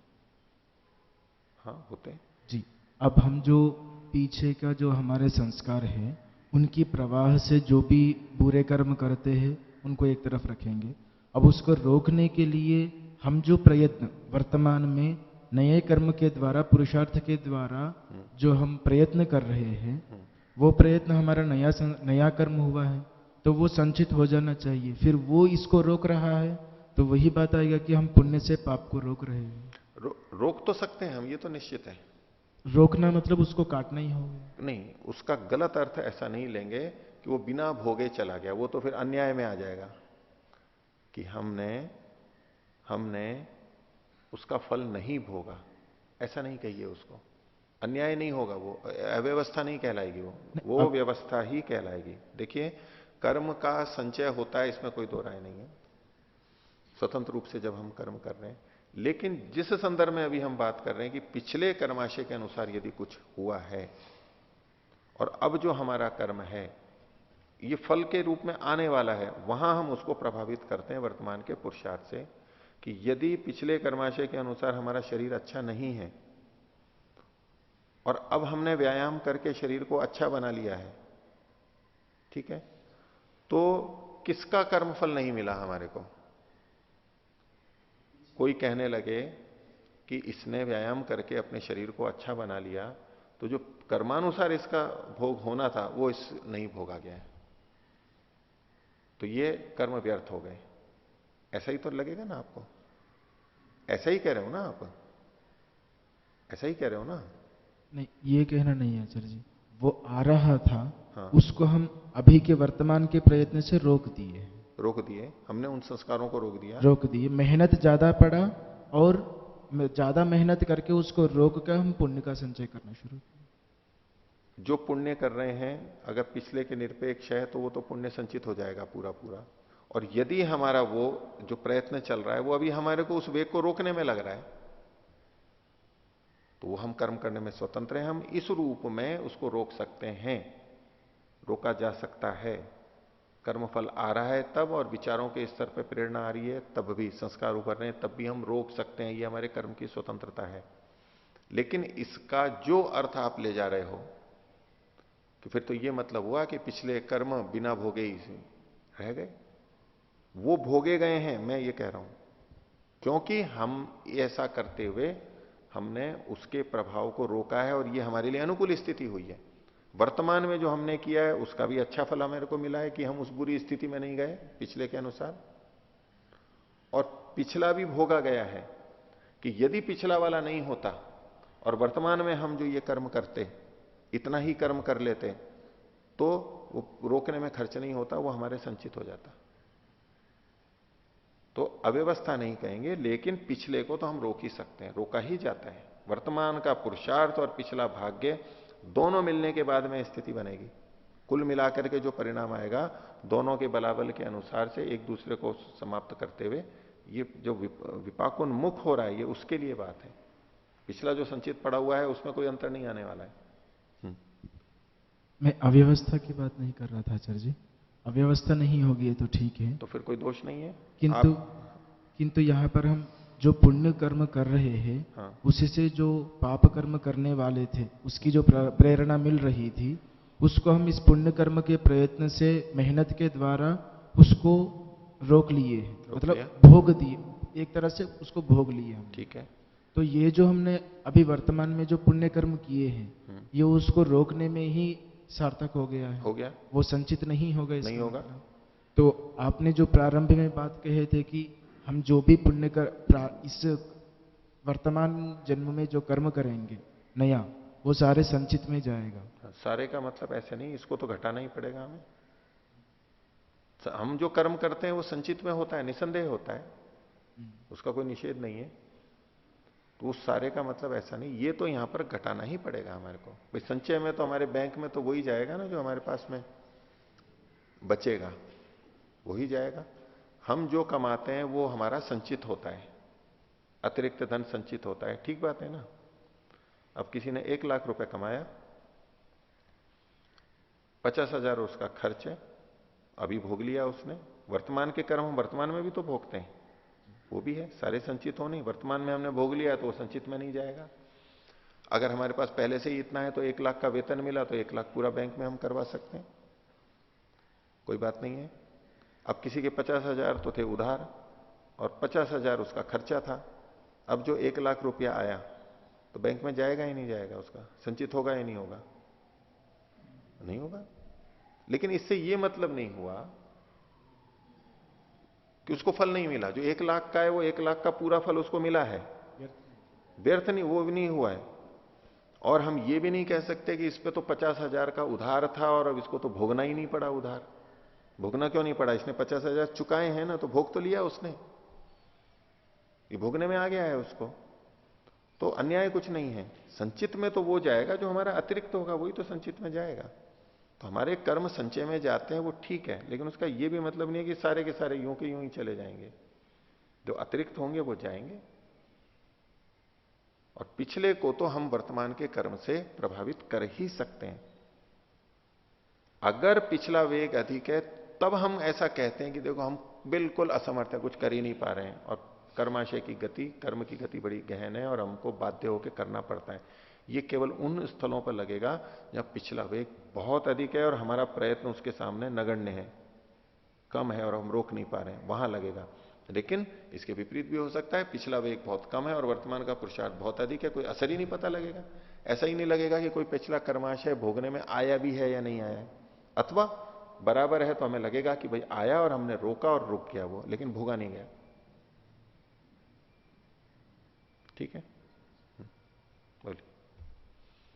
हाँ होते हैं जी। अब हम जो पीछे का जो हमारे संस्कार है, उनकी प्रवाह से जो भी बुरे कर्म करते हैं उनको एक तरफ रखेंगे। अब उसको रोकने के लिए हम जो प्रयत्न वर्तमान में नए कर्म के द्वारा, पुरुषार्थ के द्वारा जो हम प्रयत्न कर रहे हैं, वो प्रयत्न हमारा नया कर्म हुआ है, तो वो संचित हो जाना चाहिए। फिर वो इसको रोक रहा है, तो वही बात आएगा कि हम पुण्य से पाप को रोक रहे हैं। रोक तो सकते हैं हम, ये तो निश्चित है। रोकना मतलब उसको काटना ही होगा। नहीं, उसका गलत अर्थ ऐसा नहीं लेंगे कि वो बिना भोगे चला गया, वो तो फिर अन्याय में आ जाएगा कि हमने हमने उसका फल नहीं भोगा, ऐसा नहीं कहिए उसको। अन्याय नहीं होगा, वो अव्यवस्था नहीं कहलाएगी, वो व्यवस्था ही कहलाएगी। देखिए, कर्म का संचय होता है, इसमें कोई दो राय नहीं है, स्वतंत्र रूप से जब हम कर्म कर रहे हैं। लेकिन जिस संदर्भ में अभी हम बात कर रहे हैं कि पिछले कर्माशय के अनुसार यदि कुछ हुआ है और अब जो हमारा कर्म है ये फल के रूप में आने वाला है, वहां हम उसको प्रभावित करते हैं वर्तमान के पुरुषार्थ से कि यदि पिछले कर्माशय के अनुसार हमारा शरीर अच्छा नहीं है और अब हमने व्यायाम करके शरीर को अच्छा बना लिया है, ठीक है, तो किसका कर्मफल नहीं मिला हमारे को? कोई कहने लगे कि इसने व्यायाम करके अपने शरीर को अच्छा बना लिया, तो जो कर्मानुसार इसका भोग होना था वो इस नहीं भोगा गया है, तो ये कर्म व्यर्थ हो गए। ऐसा ही तो लगेगा ना आपको? ऐसा ही कह रहे हो ना आप? ऐसा ही कह रहे हो ना? नहीं, ये कहना नहीं है आचार्य जी। वो आ रहा था, हाँ, उसको हम अभी के वर्तमान के प्रयत्न से रोक दिए। रोक दिए हमने, उन संस्कारों को रोक दिया, रोक दिए। मेहनत ज्यादा पड़ा और ज्यादा मेहनत करके उसको रोक कर हम पुण्य का संचय करना शुरू किया। जो पुण्य कर रहे हैं अगर पिछले के निरपेक्ष है तो वो तो पुण्य संचित हो जाएगा पूरा पूरा। और यदि हमारा वो जो प्रयत्न चल रहा है वो अभी हमारे को उस वेग को रोकने में लग रहा है, तो वो हम कर्म करने में स्वतंत्र हैं, हम इस रूप में उसको रोक सकते हैं, रोका जा सकता है। कर्मफल आ रहा है तब और विचारों के स्तर पर प्रेरणा आ रही है तब भी, संस्कार उभर रहे हैं तब भी हम रोक सकते हैं, ये हमारे कर्म की स्वतंत्रता है। लेकिन इसका जो अर्थ आप ले जा रहे हो कि फिर तो ये मतलब हुआ कि पिछले कर्म बिना भोगे ही रह गए, वो भोगे गए हैं, मैं ये कह रहा हूं, क्योंकि हम ऐसा करते हुए हमने उसके प्रभाव को रोका है और ये हमारे लिए अनुकूल स्थिति हुई है। वर्तमान में जो हमने किया है उसका भी अच्छा फल हमारे को मिला है कि हम उस बुरी स्थिति में नहीं गए पिछले के अनुसार, और पिछला भी भोगा गया है कि यदि पिछला वाला नहीं होता और वर्तमान में हम जो ये कर्म करते, इतना ही कर्म कर लेते, तो वो रोकने में खर्च नहीं होता, वो हमारे संचित हो जाता। तो अव्यवस्था नहीं कहेंगे, लेकिन पिछले को तो हम रोक ही सकते हैं, रोका ही जाता है। वर्तमान का पुरुषार्थ और पिछला भाग्य दोनों मिलने के बाद में स्थिति बनेगी। कुल मिलाकर के जो परिणाम आएगा, दोनों के बलाबल के अनुसार से एक दूसरे को समाप्त करते हुए, ये जो विपाकोन्मुख हो रहा है, ये उसके लिए बात है। पिछला जो संचित पड़ा हुआ है उसमें कोई अंतर नहीं आने वाला है। मैं अव्यवस्था की बात नहीं कर रहा था आचार्य जी। अव्यवस्था नहीं होगी तो ठीक है, तो फिर कोई दोष नहीं है। किंतु यहाँ पर हम जो पुण्य कर्म कर रहे हैं, हाँ। उसी से जो पाप कर्म करने वाले थे, उसकी जो प्रेरणा मिल रही थी, उसको हम इस पुण्य कर्म के प्रयत्न से, मेहनत के द्वारा उसको रोक लिए, मतलब भोग दिए, एक तरह से उसको भोग लिए हम। ठीक है। तो ये जो हमने अभी वर्तमान में जो पुण्य कर्म किए हैं, ये उसको रोकने में ही सार्थक हो गया है। हो गया, वो संचित नहीं होगा। नहीं होगा। तो आपने जो प्रारंभ में बात कहे थे कि हम जो भी पुण्य इस वर्तमान जन्म में जो कर्म करेंगे नया, वो सारे संचित में जाएगा। सारे का मतलब ऐसे नहीं, इसको तो घटाना ही पड़ेगा हमें। हम जो कर्म करते हैं वो संचित में होता है, निसंदेह होता है, उसका कोई निषेध नहीं है। तो उस सारे का मतलब ऐसा नहीं, ये तो यहां पर घटाना ही पड़ेगा हमारे को। भाई संचय में तो हमारे बैंक में तो वही जाएगा ना, जो हमारे पास में बचेगा वही जाएगा। हम जो कमाते हैं वो हमारा संचित होता है, अतिरिक्त धन संचित होता है, ठीक बात है ना। अब किसी ने 1 लाख रुपए कमाया, 50,000 उसका खर्च है, अभी भोग लिया उसने। वर्तमान के कर्म हम वर्तमान में भी तो भोगते हैं, वो भी है, सारे संचित हो नहीं। वर्तमान में हमने भोग लिया तो वो संचित में नहीं जाएगा। अगर हमारे पास पहले से ही इतना है तो 1 लाख का वेतन मिला तो 1 लाख पूरा बैंक में हम करवा सकते हैं, कोई बात नहीं है। अब किसी के 50,000 तो थे उधार और 50,000 उसका खर्चा था। अब जो 1 लाख रुपया आया तो बैंक में जाएगा ही नहीं जाएगा, उसका संचित होगा ही नहीं होगा, नहीं होगा। लेकिन इससे यह मतलब नहीं हुआ कि उसको फल नहीं मिला। जो 1 लाख का है वो 1 लाख का पूरा फल उसको मिला है, व्यर्थ नहीं, वो भी नहीं हुआ है। और हम ये भी नहीं कह सकते कि इस पे तो 50,000 का उधार था और अब इसको तो भोगना ही नहीं पड़ा उधार। भोगना क्यों नहीं पड़ा? इसने 50,000 चुकाए हैं ना, तो भोग तो लिया उसने, ये भोगने में आ गया है उसको, तो अन्याय कुछ नहीं है। संचित में तो वो जाएगा जो हमारा अतिरिक्त होगा, वही तो संचित में जाएगा। तो हमारे कर्म संचय में जाते हैं वो ठीक है, लेकिन उसका ये भी मतलब नहीं है कि सारे के सारे यूं के यूं ही चले जाएंगे। जो अतिरिक्त होंगे वो जाएंगे। और पिछले को तो हम वर्तमान के कर्म से प्रभावित कर ही सकते हैं। अगर पिछला वेग अधिक है तब हम ऐसा कहते हैं कि देखो हम बिल्कुल असमर्थ है, कुछ कर ही नहीं पा रहे हैं, और कर्माशय की गति, कर्म की गति बड़ी गहन है और हमको बाध्य होकर करना पड़ता है। ये केवल उन स्थलों पर लगेगा जहां पिछला वेग बहुत अधिक है और हमारा प्रयत्न उसके सामने नगण्य है, कम है और हम रोक नहीं पा रहे हैं, वहां लगेगा। लेकिन इसके विपरीत भी हो सकता है, पिछला वेग बहुत कम है और वर्तमान का पुरुषार्थ बहुत अधिक है, कोई असर ही नहीं पता लगेगा। ऐसा ही नहीं लगेगा कि कोई पिछला कर्माशय भोगने में आया भी है या नहीं आया है, अथवा बराबर है तो हमें लगेगा कि भाई आया और हमने रोका और रुक गया वो, लेकिन भोगा नहीं गया। ठीक है, बोलिए।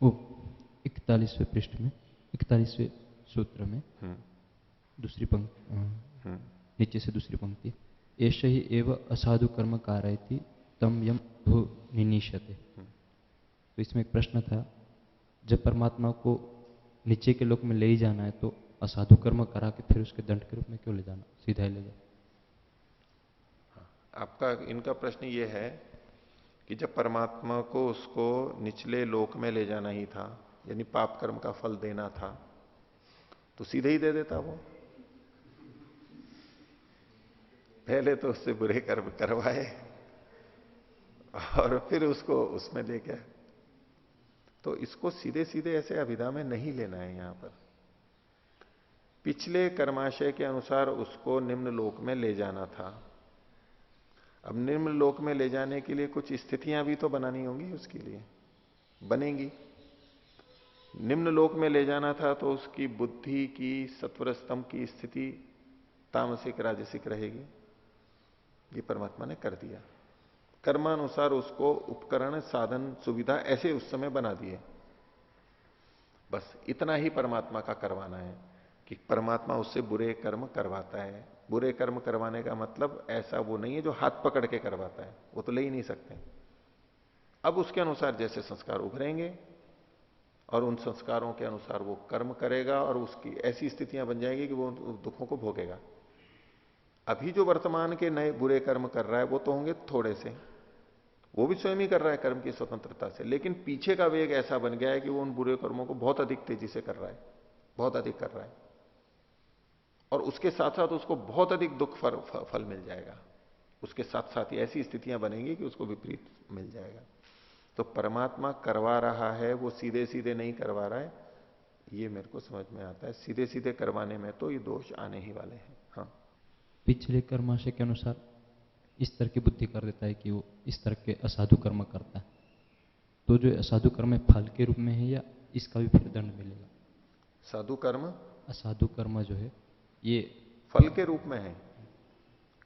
वो 41वें पृष्ठ में, 41वें सूत्र में दूसरी पंक्ति, नीचे से दूसरी पंक्ति, एष ही एव असाधु कर्म कारयति तम यम भू निनीशते। तो इसमें एक प्रश्न था, जब परमात्मा को नीचे के लोक में ले ही जाना है तो असाधु कर्म करा के फिर उसके दंड के रूप में क्यों ले जाना, सीधा ही ले जाना? आपका इनका प्रश्न ये है कि जब परमात्मा को उसको निचले लोक में ले जाना ही था, यानी पाप कर्म का फल देना था, तो सीधे ही दे देता वो। पहले तो उससे बुरे कर्म करवाए और फिर उसको उसमें ले गया। तो इसको सीधे सीधे ऐसे अभिधा में नहीं लेना है। यहां पर पिछले कर्माशय के अनुसार उसको निम्न लोक में ले जाना था। अब निम्न लोक में ले जाने के लिए कुछ स्थितियां भी तो बनानी होंगी, उसके लिए बनेंगी। निम्न लोक में ले जाना था तो उसकी बुद्धि की सत्वर स्तंभ की स्थिति तामसिक राजसिक रहेगी, ये परमात्मा ने कर दिया। कर्मानुसार उसको उपकरण साधन सुविधा ऐसे उस समय बना दिए। बस इतना ही परमात्मा का करवाना है कि परमात्मा उससे बुरे कर्म करवाता है। बुरे कर्म करवाने का मतलब ऐसा वो नहीं है जो हाथ पकड़ के करवाता है, वो तो ले ही नहीं सकते। अब उसके अनुसार जैसे संस्कार उभरेंगे और उन संस्कारों के अनुसार वो कर्म करेगा और उसकी ऐसी स्थितियां बन जाएगी कि वो दुखों को भोगेगा। अभी जो वर्तमान के नए बुरे कर्म कर रहा है वो तो होंगे थोड़े से, वो भी स्वयं ही कर रहा है कर्म की स्वतंत्रता से, लेकिन पीछे का वेग ऐसा बन गया है कि वो उन बुरे कर्मों को बहुत अधिक तेजी से कर रहा है, बहुत अधिक कर रहा है, और उसके साथ साथ उसको बहुत अधिक दुख फल मिल जाएगा। उसके साथ साथ ही ऐसी स्थितियां बनेंगी कि उसको विपरीत मिल जाएगा। तो परमात्मा करवा रहा है, वो सीधे सीधे नहीं करवा रहा है, ये मेरे को समझ में आता है। सीधे सीधे करवाने में तो ये दोष आने ही वाले हैं। हाँ, पिछले कर्माशय के अनुसार इस तरह की बुद्धि कर देता है कि वो इस तरह के असाधु कर्म करता है, तो जो असाधु कर्म फल के रूप में है या इसका भी फिर दंड मिलेगा? साधु कर्म असाधु कर्म जो है ये फल के रूप में है,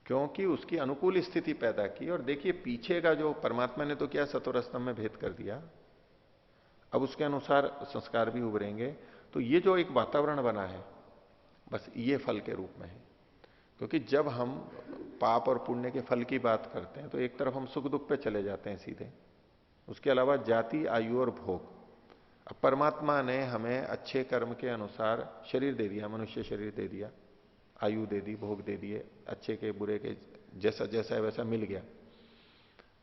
क्योंकि उसकी अनुकूल स्थिति पैदा की। और देखिए पीछे का जो परमात्मा ने तो क्या सत्वर स्तंभ में भेद कर दिया, अब उसके अनुसार संस्कार भी उभरेंगे। तो ये जो एक वातावरण बना है, बस ये फल के रूप में है। क्योंकि जब हम पाप और पुण्य के फल की बात करते हैं तो एक तरफ हम सुख दुख पे चले जाते हैं सीधे, उसके अलावा जाति, आयु और भोग। अब परमात्मा ने हमें अच्छे कर्म के अनुसार शरीर दे दिया, मनुष्य शरीर दे दिया, आयु दे दी, भोग दे दिए, अच्छे के बुरे के जैसा जैसा है वैसा मिल गया।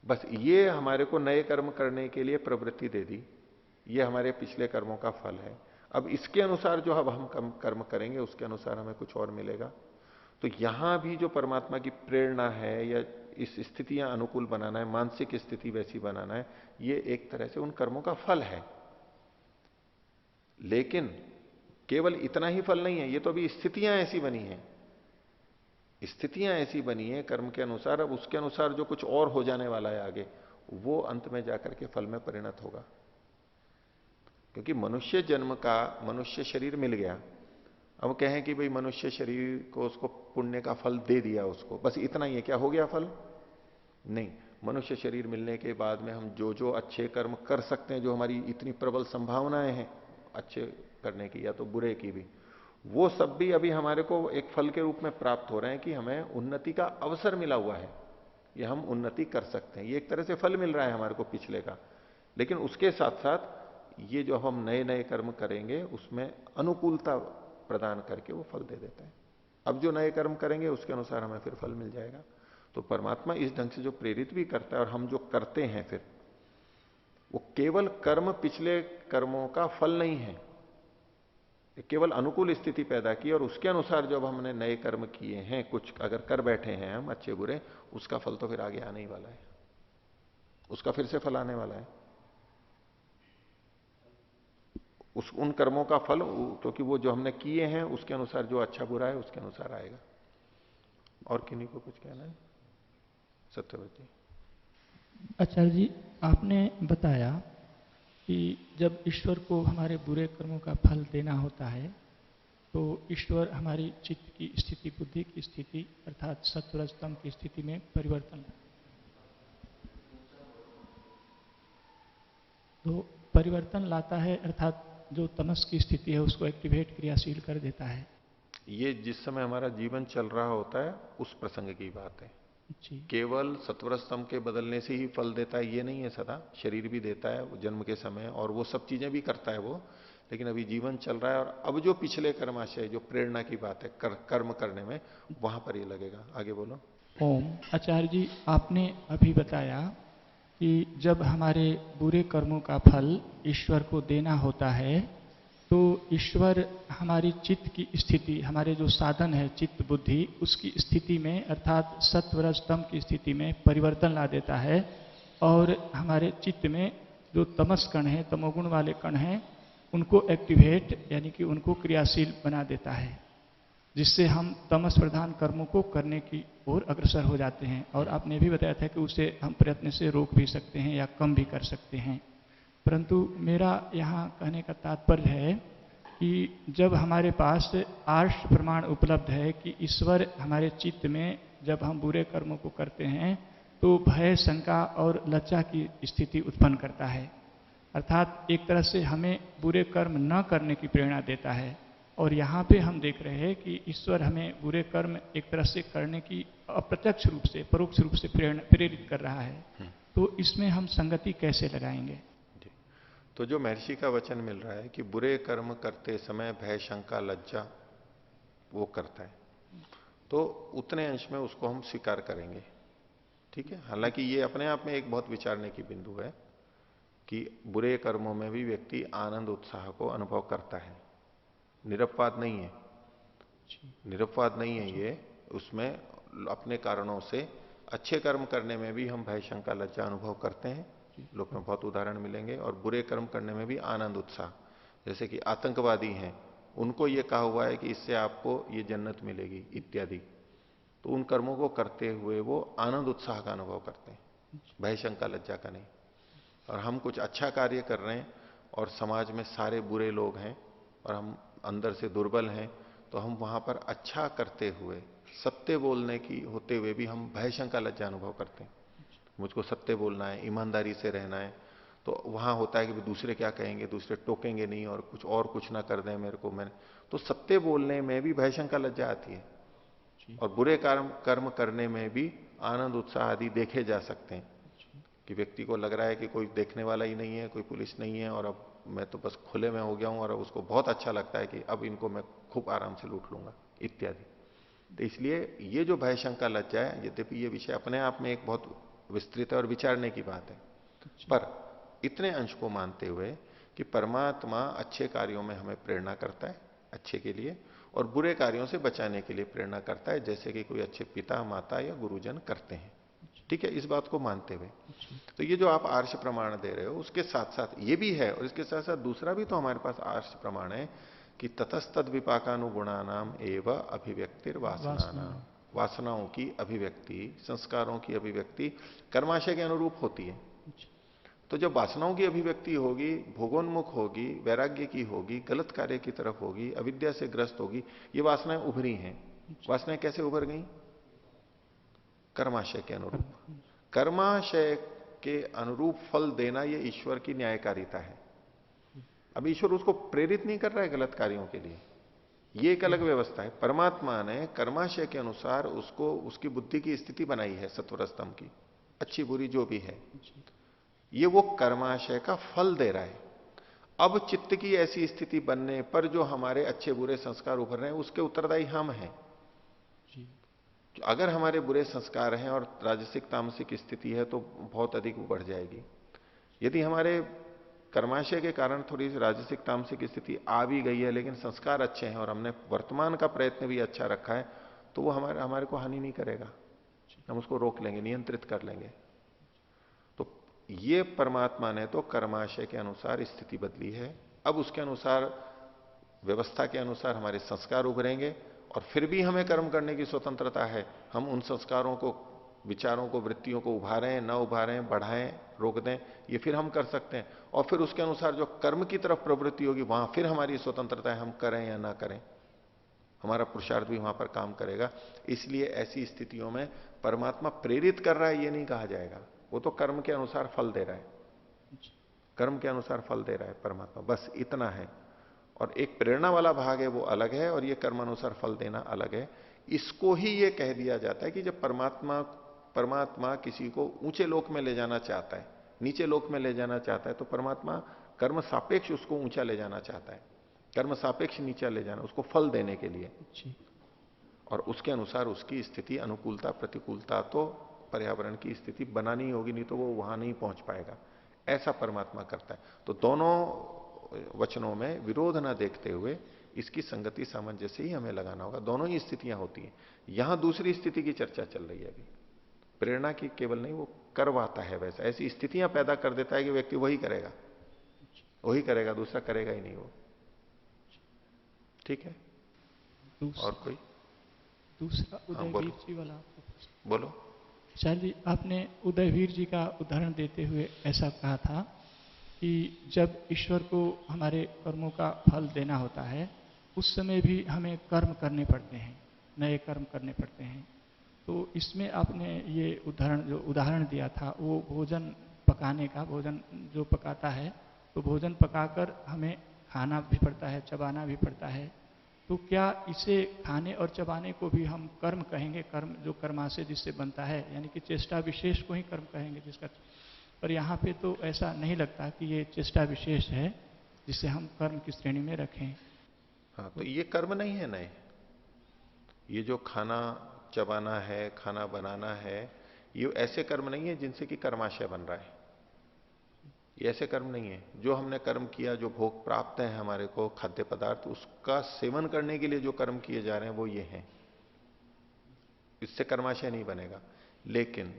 बस ये हमारे को नए कर्म करने के लिए प्रवृत्ति दे दी, ये हमारे पिछले कर्मों का फल है। अब इसके अनुसार जो अब हम कर्म करेंगे उसके अनुसार हमें कुछ और मिलेगा। तो यहां भी जो परमात्मा की प्रेरणा है या इस स्थितियां अनुकूल बनाना है, मानसिक स्थिति वैसी बनाना है, ये एक तरह से उन कर्मों का फल है। लेकिन केवल इतना ही फल नहीं है, ये तो अभी स्थितियां ऐसी बनी हैं, स्थितियां ऐसी बनी है कर्म के अनुसार। अब उसके अनुसार जो कुछ और हो जाने वाला है आगे, वो अंत में जाकर के फल में परिणत होगा। क्योंकि मनुष्य जन्म का मनुष्य शरीर मिल गया, अब कहें कि भाई मनुष्य शरीर को उसको पुण्य का फल दे दिया उसको, बस इतना ही है, क्या हो गया फल? नहीं। मनुष्य शरीर मिलने के बाद में हम जो जो अच्छे कर्म कर सकते हैं, जो हमारी इतनी प्रबल संभावनाएं हैं अच्छे करने की या तो बुरे की भी, वो सब भी अभी हमारे को एक फल के रूप में प्राप्त हो रहे हैं कि हमें उन्नति का अवसर मिला हुआ है, ये हम उन्नति कर सकते हैं। ये एक तरह से फल मिल रहा है हमारे को पिछले का। लेकिन उसके साथ साथ ये जो हम नए नए कर्म करेंगे उसमें अनुकूलता प्रदान करके वो फल दे देता है। अब जो नए कर्म करेंगे उसके अनुसार हमें फिर फल मिल जाएगा। तो परमात्मा इस ढंग से जो प्रेरित भी करता है और हम जो करते हैं फिर वो केवल कर्म पिछले कर्मों का फल नहीं है, केवल अनुकूल स्थिति पैदा की और उसके अनुसार जब हमने नए कर्म किए हैं, कुछ अगर कर बैठे हैं हम अच्छे बुरे, उसका फल तो फिर आगे आने ही वाला है, उसका फिर से फल आने वाला है। उन कर्मों का फल, क्योंकि वो जो हमने किए हैं उसके अनुसार जो अच्छा बुरा है उसके अनुसार आएगा। और किन्हीं को कुछ कहना है? सत्यव्रत जी। आचार्य जी, आपने बताया कि जब ईश्वर को हमारे बुरे कर्मों का फल देना होता है तो ईश्वर हमारी चित्त की स्थिति, बुद्धि की स्थिति अर्थात सत्व रजतम की स्थिति में परिवर्तन लाता है, अर्थात जो तमस की स्थिति है उसको एक्टिवेट, क्रियाशील कर देता है। ये जिस समय हमारा जीवन चल रहा होता है उस प्रसंग की बात है जी। केवल सत्वर स्तंभ के बदलने से ही फल देता है ये नहीं है, सदा शरीर भी देता है जन्म के समय और वो सब चीजें भी करता है वो, लेकिन अभी जीवन चल रहा है और अब जो पिछले कर्माशय जो प्रेरणा की बात है कर्म करने में, वहां पर ये लगेगा। आगे बोलो। ओम। आचार्य जी, आपने अभी बताया कि जब हमारे बुरे कर्मों का फल ईश्वर को देना होता है तो ईश्वर हमारी चित्त की स्थिति, हमारे जो साधन है चित्त बुद्धि, उसकी स्थिति में अर्थात सत्व रज तम की स्थिति में परिवर्तन ला देता है और हमारे चित्त में जो तमस कण है, तमोगुण वाले कण हैं, उनको एक्टिवेट यानी कि उनको क्रियाशील बना देता है, जिससे हम तमस प्रधान कर्मों को करने की ओर अग्रसर हो जाते हैं। और आपने भी बताया था कि उसे हम प्रयत्न से रोक भी सकते हैं या कम भी कर सकते हैं। परंतु मेरा यहाँ कहने का तात्पर्य है कि जब हमारे पास आर्ष प्रमाण उपलब्ध है कि ईश्वर हमारे चित्त में जब हम बुरे कर्मों को करते हैं तो भय, शंका और लज्जा की स्थिति उत्पन्न करता है, अर्थात एक तरह से हमें बुरे कर्म न करने की प्रेरणा देता है। और यहाँ पे हम देख रहे हैं कि ईश्वर हमें बुरे कर्म एक तरह से करने की अप्रत्यक्ष रूप से, परोक्ष रूप से प्रेरित कर रहा है। तो इसमें हम संगति कैसे लगाएंगे? तो जो महर्षि का वचन मिल रहा है कि बुरे कर्म करते समय भय, शंका, लज्जा वो करता है, तो उतने अंश में उसको हम स्वीकार करेंगे। ठीक है, हालांकि ये अपने आप में एक बहुत विचारने की बिंदु है कि बुरे कर्मों में भी व्यक्ति आनंद उत्साह को अनुभव करता है, निरपवाद नहीं है, निरपवाद नहीं है ये। उसमें अपने कारणों से अच्छे कर्म करने में भी हम भय, शंका, लज्जा अनुभव करते हैं, लोक में बहुत उदाहरण मिलेंगे। और बुरे कर्म करने में भी आनंद उत्साह, जैसे कि आतंकवादी हैं, उनको ये कहा हुआ है कि इससे आपको ये जन्नत मिलेगी इत्यादि, तो उन कर्मों को करते हुए वो आनंद उत्साह का अनुभव करते हैं, भय, शंका, लज्जा का नहीं। और हम कुछ अच्छा कार्य कर रहे हैं और समाज में सारे बुरे लोग हैं और हम अंदर से दुर्बल हैं, तो हम वहां पर अच्छा करते हुए, सत्य बोलने की होते हुए भी हम भय, शंका, लज्जा अनुभव करते हैं। मुझको सत्य बोलना है, ईमानदारी से रहना है, तो वहां होता है कि दूसरे क्या कहेंगे, दूसरे टोकेंगे नहीं और कुछ ना कर दें मेरे को, मैंने तो सत्य बोलने में भी भय, शंका, लज्जा आती है। और बुरे कर्म करने में भी आनंद उत्साह आदि देखे जा सकते हैं कि व्यक्ति को लग रहा है कि कोई देखने वाला ही नहीं है, कोई पुलिस नहीं है, और अब मैं तो बस खुले में हो गया हूं, और उसको बहुत अच्छा लगता है कि अब इनको मैं खूब आराम से लूट लूंगा इत्यादि। तो इसलिए ये जो भय, शंका, लज्जा है, यद्यपि ये विषय अपने आप में एक बहुत विस्तृत है और विचारने की बात है, पर इतने अंश को मानते हुए कि परमात्मा अच्छे कार्यों में हमें प्रेरणा करता है अच्छे के लिए, और बुरे कार्यों से बचाने के लिए प्रेरणा करता है, जैसे कि कोई अच्छे पिता, माता या गुरुजन करते हैं। ठीक है, इस बात को मानते हुए तो ये जो आप आर्ष प्रमाण दे रहे हो, उसके साथ साथ ये भी है, और इसके साथ साथ दूसरा भी तो हमारे पास आर्ष प्रमाण है कि ततस्तद विपाकानुगुणानाम एवं अभिव्यक्तिर वासनानाम, वासनाओं की अभिव्यक्ति, संस्कारों की अभिव्यक्ति कर्माशय के अनुरूप होती है। तो जब वासनाओं की अभिव्यक्ति होगी, भोगोन्मुख होगी, वैराग्य की होगी, गलत कार्य की तरफ होगी, अविद्या से ग्रस्त होगी, ये वासनाएं उभरी हैं। वासनाएं कैसे उभर गई? कर्माशय के अनुरूप। कर्माशय के अनुरूप फल देना ये ईश्वर की न्यायकारिता है। अब ईश्वर उसको प्रेरित नहीं कर रहा है गलत कार्यों के लिए, ये एक अलग व्यवस्था है। परमात्मा ने कर्माशय के अनुसार उसको, उसकी बुद्धि की स्थिति बनाई है सत्वर स्तंभ की, अच्छी बुरी जो भी है, ये वो कर्माशय का फल दे रहा है। अब चित्त की ऐसी स्थिति बनने पर जो हमारे अच्छे बुरे संस्कार उभर रहे हैं, उसके उत्तरदायी हम हैं। अगर हमारे बुरे संस्कार हैं और राजसिक तामसिक स्थिति है तो बहुत अधिक बढ़ जाएगी। यदि हमारे कर्माशय के कारण थोड़ी सी राजसिक तामसिक स्थिति आ भी गई है, लेकिन संस्कार अच्छे हैं और हमने वर्तमान का प्रयत्न भी अच्छा रखा है, तो वो हमारे को हानि नहीं करेगा, हम उसको रोक लेंगे, नियंत्रित कर लेंगे। तो ये परमात्मा ने तो कर्माशय के अनुसार स्थिति बदली है। अब उसके अनुसार, व्यवस्था के अनुसार हमारे संस्कार उभरेंगे, और फिर भी हमें कर्म करने की स्वतंत्रता है। हम उन संस्कारों को, विचारों को, वृत्तियों को उभारें, न उभारें, बढ़ाएं, रोक दें, ये फिर हम कर सकते हैं। और फिर उसके अनुसार जो कर्म की तरफ प्रवृत्ति होगी, वहां फिर हमारी स्वतंत्रता है, हम करें या ना करें, हमारा पुरुषार्थ भी वहां पर काम करेगा। इसलिए ऐसी स्थितियों में परमात्मा प्रेरित कर रहा है ये नहीं कहा जाएगा, वो तो कर्म के अनुसार फल दे रहा है, कर्म के अनुसार फल दे रहा है परमात्मा, बस इतना है। और एक प्रेरणा वाला भाग है वो अलग है, और ये कर्मानुसार फल देना अलग है। इसको ही ये कह दिया जाता है कि जब परमात्मा किसी को ऊंचे लोक में ले जाना चाहता है, नीचे लोक में ले जाना चाहता है, तो परमात्मा कर्म सापेक्ष उसको ऊंचा ले जाना चाहता है, कर्म सापेक्ष नीचा ले जाना, उसको फल देने के लिए। और उसके अनुसार उसकी स्थिति, अनुकूलता प्रतिकूलता तो पर्यावरण की स्थिति बनानी होगी, नहीं तो वो वहां नहीं पहुंच पाएगा। ऐसा परमात्मा करता है। तो दोनों वचनों में विरोध ना देखते हुए इसकी संगति सामंजस्य ही हमें लगाना होगा। दोनों ही स्थितियां होती हैं। यहां दूसरी स्थिति की चर्चा चल रही है अभी, प्रेरणा की केवल नहीं, वो करवाता है, वैसा ऐसी स्थितियां पैदा कर देता है कि व्यक्ति वही करेगा, दूसरा करेगा ही नहीं वो। ठीक है, और कोई दूसरा उदयवीर जी वाला बोलो। चार जी, आपने उदयवीर जी का उदाहरण देते हुए ऐसा कहा था कि जब ईश्वर को हमारे कर्मों का फल देना होता है, उस समय भी हमें कर्म करने पड़ते हैं, नए कर्म करने पड़ते हैं। तो इसमें आपने ये उदाहरण दिया था, वो भोजन पकाने का, भोजन जो पकाता है, तो भोजन पकाकर हमें खाना भी पड़ता है, चबाना भी पड़ता है, तो क्या इसे खाने और चबाने को भी हम कर्म कहेंगे? कर्म जो कर्माशय जिससे बनता है, यानी कि चेष्टा विशेष को ही कर्म कहेंगे जिसका। पर यहाँ पे तो ऐसा नहीं लगता कि ये चेष्टा विशेष है जिसे हम कर्म की श्रेणी में रखें। हाँ, तो ये कर्म नहीं है नए। ये जो खाना चबाना है, खाना बनाना है, ये ऐसे कर्म नहीं है जिनसे कि कर्माशय बन रहा है। ये ऐसे कर्म नहीं है। जो हमने कर्म किया, जो भोग प्राप्त है हमारे को खाद्य पदार्थ, उसका सेवन करने के लिए जो कर्म किए जा रहे हैं वो ये हैं। इससे कर्माशय नहीं बनेगा। लेकिन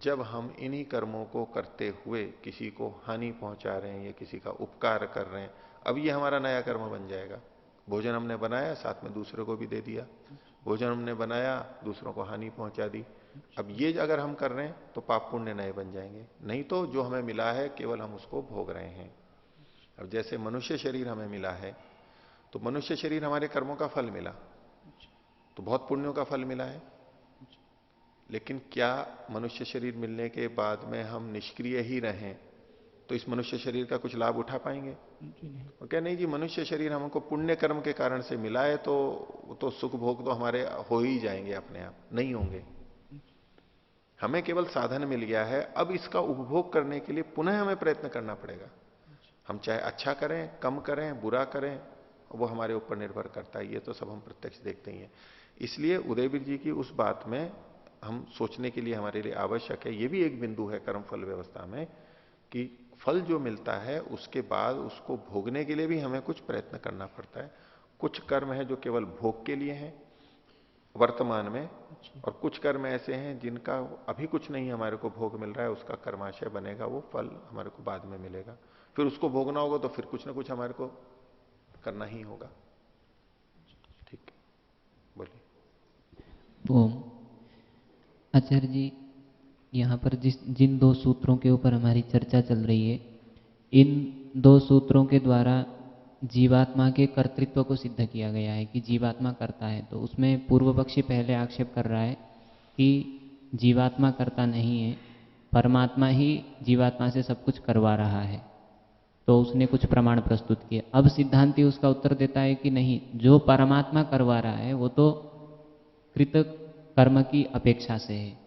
जब हम इन्हीं कर्मों को करते हुए किसी को हानि पहुंचा रहे हैं या किसी का उपकार कर रहे हैं, अब ये हमारा नया कर्म बन जाएगा। भोजन हमने बनाया, साथ में दूसरे को भी दे दिया। भोजन हमने बनाया, दूसरों को हानि पहुंचा दी। अब ये अगर हम कर रहे हैं तो पाप पुण्य नए बन जाएंगे। नहीं तो जो हमें मिला है केवल हम उसको भोग रहे हैं। अब जैसे मनुष्य शरीर हमें मिला है, तो मनुष्य शरीर हमारे कर्मों का फल मिला, तो बहुत पुण्यों का फल मिला है। लेकिन क्या मनुष्य शरीर मिलने के बाद में हम निष्क्रिय ही रहें तो इस मनुष्य शरीर का कुछ लाभ उठा पाएंगे? और क्या नहीं जी, मनुष्य शरीर हमको पुण्य कर्म के कारण से मिला है, तो सुख भोग तो हमारे हो ही जाएंगे अपने आप, नहीं होंगे। हमें केवल साधन मिल गया है, अब इसका उपभोग करने के लिए पुनः हमें प्रयत्न करना पड़ेगा। हम चाहे अच्छा करें, कम करें, बुरा करें, वो हमारे ऊपर निर्भर करता है। ये तो सब हम प्रत्यक्ष देखते ही हैं। इसलिए उदयवीर जी की उस बात में हम सोचने के लिए हमारे लिए आवश्यक है। ये भी एक बिंदु है कर्म फल व्यवस्था में कि फल जो मिलता है उसके बाद उसको भोगने के लिए भी हमें कुछ प्रयत्न करना पड़ता है। कुछ कर्म है जो केवल भोग के लिए हैं वर्तमान में, और कुछ कर्म ऐसे हैं जिनका अभी कुछ नहीं हमारे को भोग मिल रहा है, उसका कर्माशय बनेगा, वो फल हमारे को बाद में मिलेगा। फिर उसको भोगना होगा तो फिर कुछ ना कुछ हमारे को करना ही होगा। ठीक, बोलिए। ओम। आचार्य जी, यहाँ पर जिन दो सूत्रों के ऊपर हमारी चर्चा चल रही है, इन दो सूत्रों के द्वारा जीवात्मा के कर्तृत्व को सिद्ध किया गया है कि जीवात्मा करता है। तो उसमें पूर्व पक्षी पहले आक्षेप कर रहा है कि जीवात्मा करता नहीं है, परमात्मा ही जीवात्मा से सब कुछ करवा रहा है। तो उसने कुछ प्रमाण प्रस्तुत किए। अब सिद्धांती उसका उत्तर देता है कि नहीं, जो परमात्मा करवा रहा है वो तो कृत कर्म की अपेक्षा से है,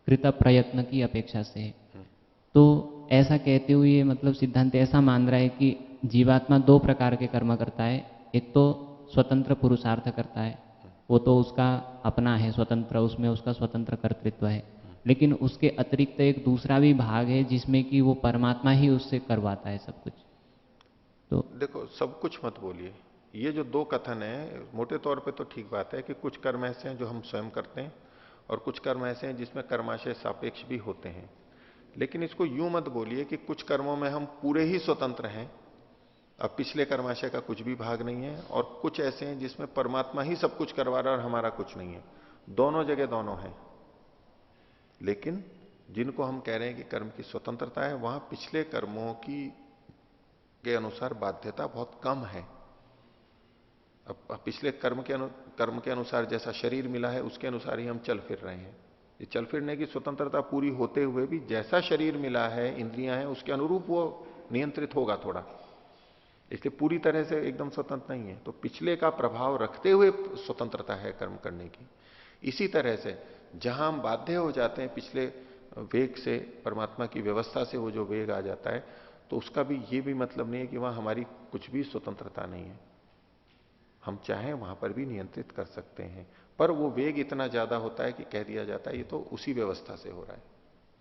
कृत प्रयत्न की अपेक्षा से है। तो ऐसा कहते हुए मतलब सिद्धांत ऐसा मान रहा है कि जीवात्मा दो प्रकार के कर्म करता है। एक तो स्वतंत्र पुरुषार्थ करता है, वो तो उसका अपना है स्वतंत्र, उसमें उसका स्वतंत्र कर्तृत्व है। लेकिन उसके अतिरिक्त एक दूसरा भी भाग है जिसमें कि वो परमात्मा ही उससे करवाता है सब कुछ। तो देखो, सब कुछ मत बोलिए। ये जो दो कथन है मोटे तौर पे तो ठीक बात है कि कुछ कर्म ऐसे हैं जो हम स्वयं करते हैं और कुछ कर्म ऐसे हैं जिसमें कर्माशय सापेक्ष भी होते हैं। लेकिन इसको यूं मत बोलिए कि कुछ कर्मों में हम पूरे ही स्वतंत्र हैं, अब पिछले कर्माशय का कुछ भी भाग नहीं है, और कुछ ऐसे हैं जिसमें परमात्मा ही सब कुछ करवा रहा है और हमारा कुछ नहीं है। दोनों जगह दोनों है। लेकिन जिनको हम कह रहे हैं कि कर्म की स्वतंत्रता है, वहां पिछले कर्मों की के अनुसार बाध्यता बहुत कम है। अब पिछले कर्म के अनुसार जैसा शरीर मिला है उसके अनुसार ही हम चल फिर रहे हैं। ये चल फिरने की स्वतंत्रता पूरी होते हुए भी जैसा शरीर मिला है, इंद्रियां हैं, उसके अनुरूप वो नियंत्रित होगा थोड़ा, इसलिए पूरी तरह से एकदम स्वतंत्र नहीं है। तो पिछले का प्रभाव रखते हुए स्वतंत्रता है कर्म करने की। इसी तरह से जहां हम बाध्य हो जाते हैं पिछले वेग से, परमात्मा की व्यवस्था से वो जो वेग आ जाता है, तो उसका भी ये भी मतलब नहीं है कि वहां हमारी कुछ भी स्वतंत्रता नहीं है। हम चाहें वहां पर भी नियंत्रित कर सकते हैं, पर वो वेग इतना ज्यादा होता है कि कह दिया जाता है ये तो उसी व्यवस्था से हो रहा है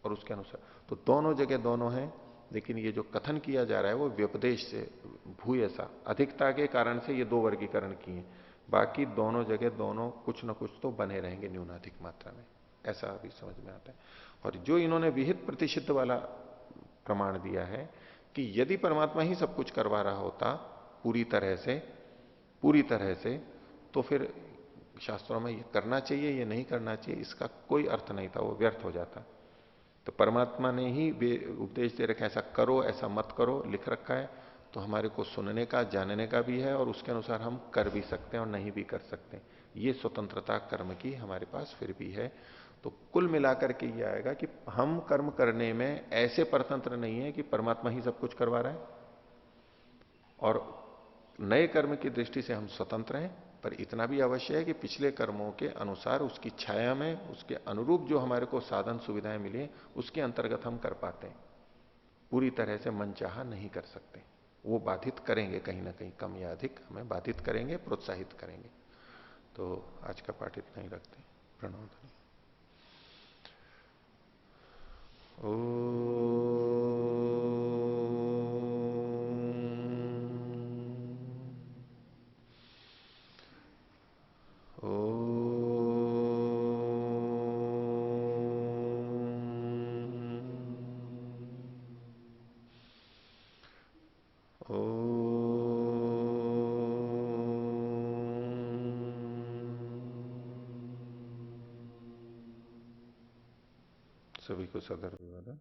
और उसके अनुसार। तो दोनों जगह दोनों हैं, लेकिन ये जो कथन किया जा रहा है वो व्यपदेश से, भूयसा अधिकता के कारण से ये दो वर्गीकरण किए। बाकी दोनों जगह दोनों कुछ ना कुछ तो बने रहेंगे न्यूनाधिक मात्रा में, ऐसा अभी समझ में आता है। और जो इन्होंने विहित प्रतिषिद्ध वाला प्रमाण दिया है कि यदि परमात्मा ही सब कुछ करवा रहा होता पूरी तरह से, तो फिर शास्त्रों में ये करना चाहिए, ये नहीं करना चाहिए, इसका कोई अर्थ नहीं था, वो व्यर्थ हो जाता। तो परमात्मा ने ही उपदेश दे रखा है, ऐसा करो, ऐसा मत करो, लिख रखा है, तो हमारे को सुनने का, जानने का भी है, और उसके अनुसार हम कर भी सकते हैं और नहीं भी कर सकते। ये स्वतंत्रता कर्म की हमारे पास फिर भी है। तो कुल मिलाकर के ये आएगा कि हम कर्म करने में ऐसे परतंत्र नहीं है कि परमात्मा ही सब कुछ करवा रहा है, और नए कर्म की दृष्टि से हम स्वतंत्र हैं, पर इतना भी अवश्य है कि पिछले कर्मों के अनुसार उसकी छाया में उसके अनुरूप जो हमारे को साधन सुविधाएं मिली हैं, उसके अंतर्गत हम कर पाते हैं। पूरी तरह से मनचाहा नहीं कर सकते, वो बाधित करेंगे, कहीं ना कहीं कम या अधिक हमें बाधित करेंगे, प्रोत्साहित करेंगे। तो आज का पाठ इतना ही रखते हैं। प्रणव ध्वनि। सभी को सदर विवाद।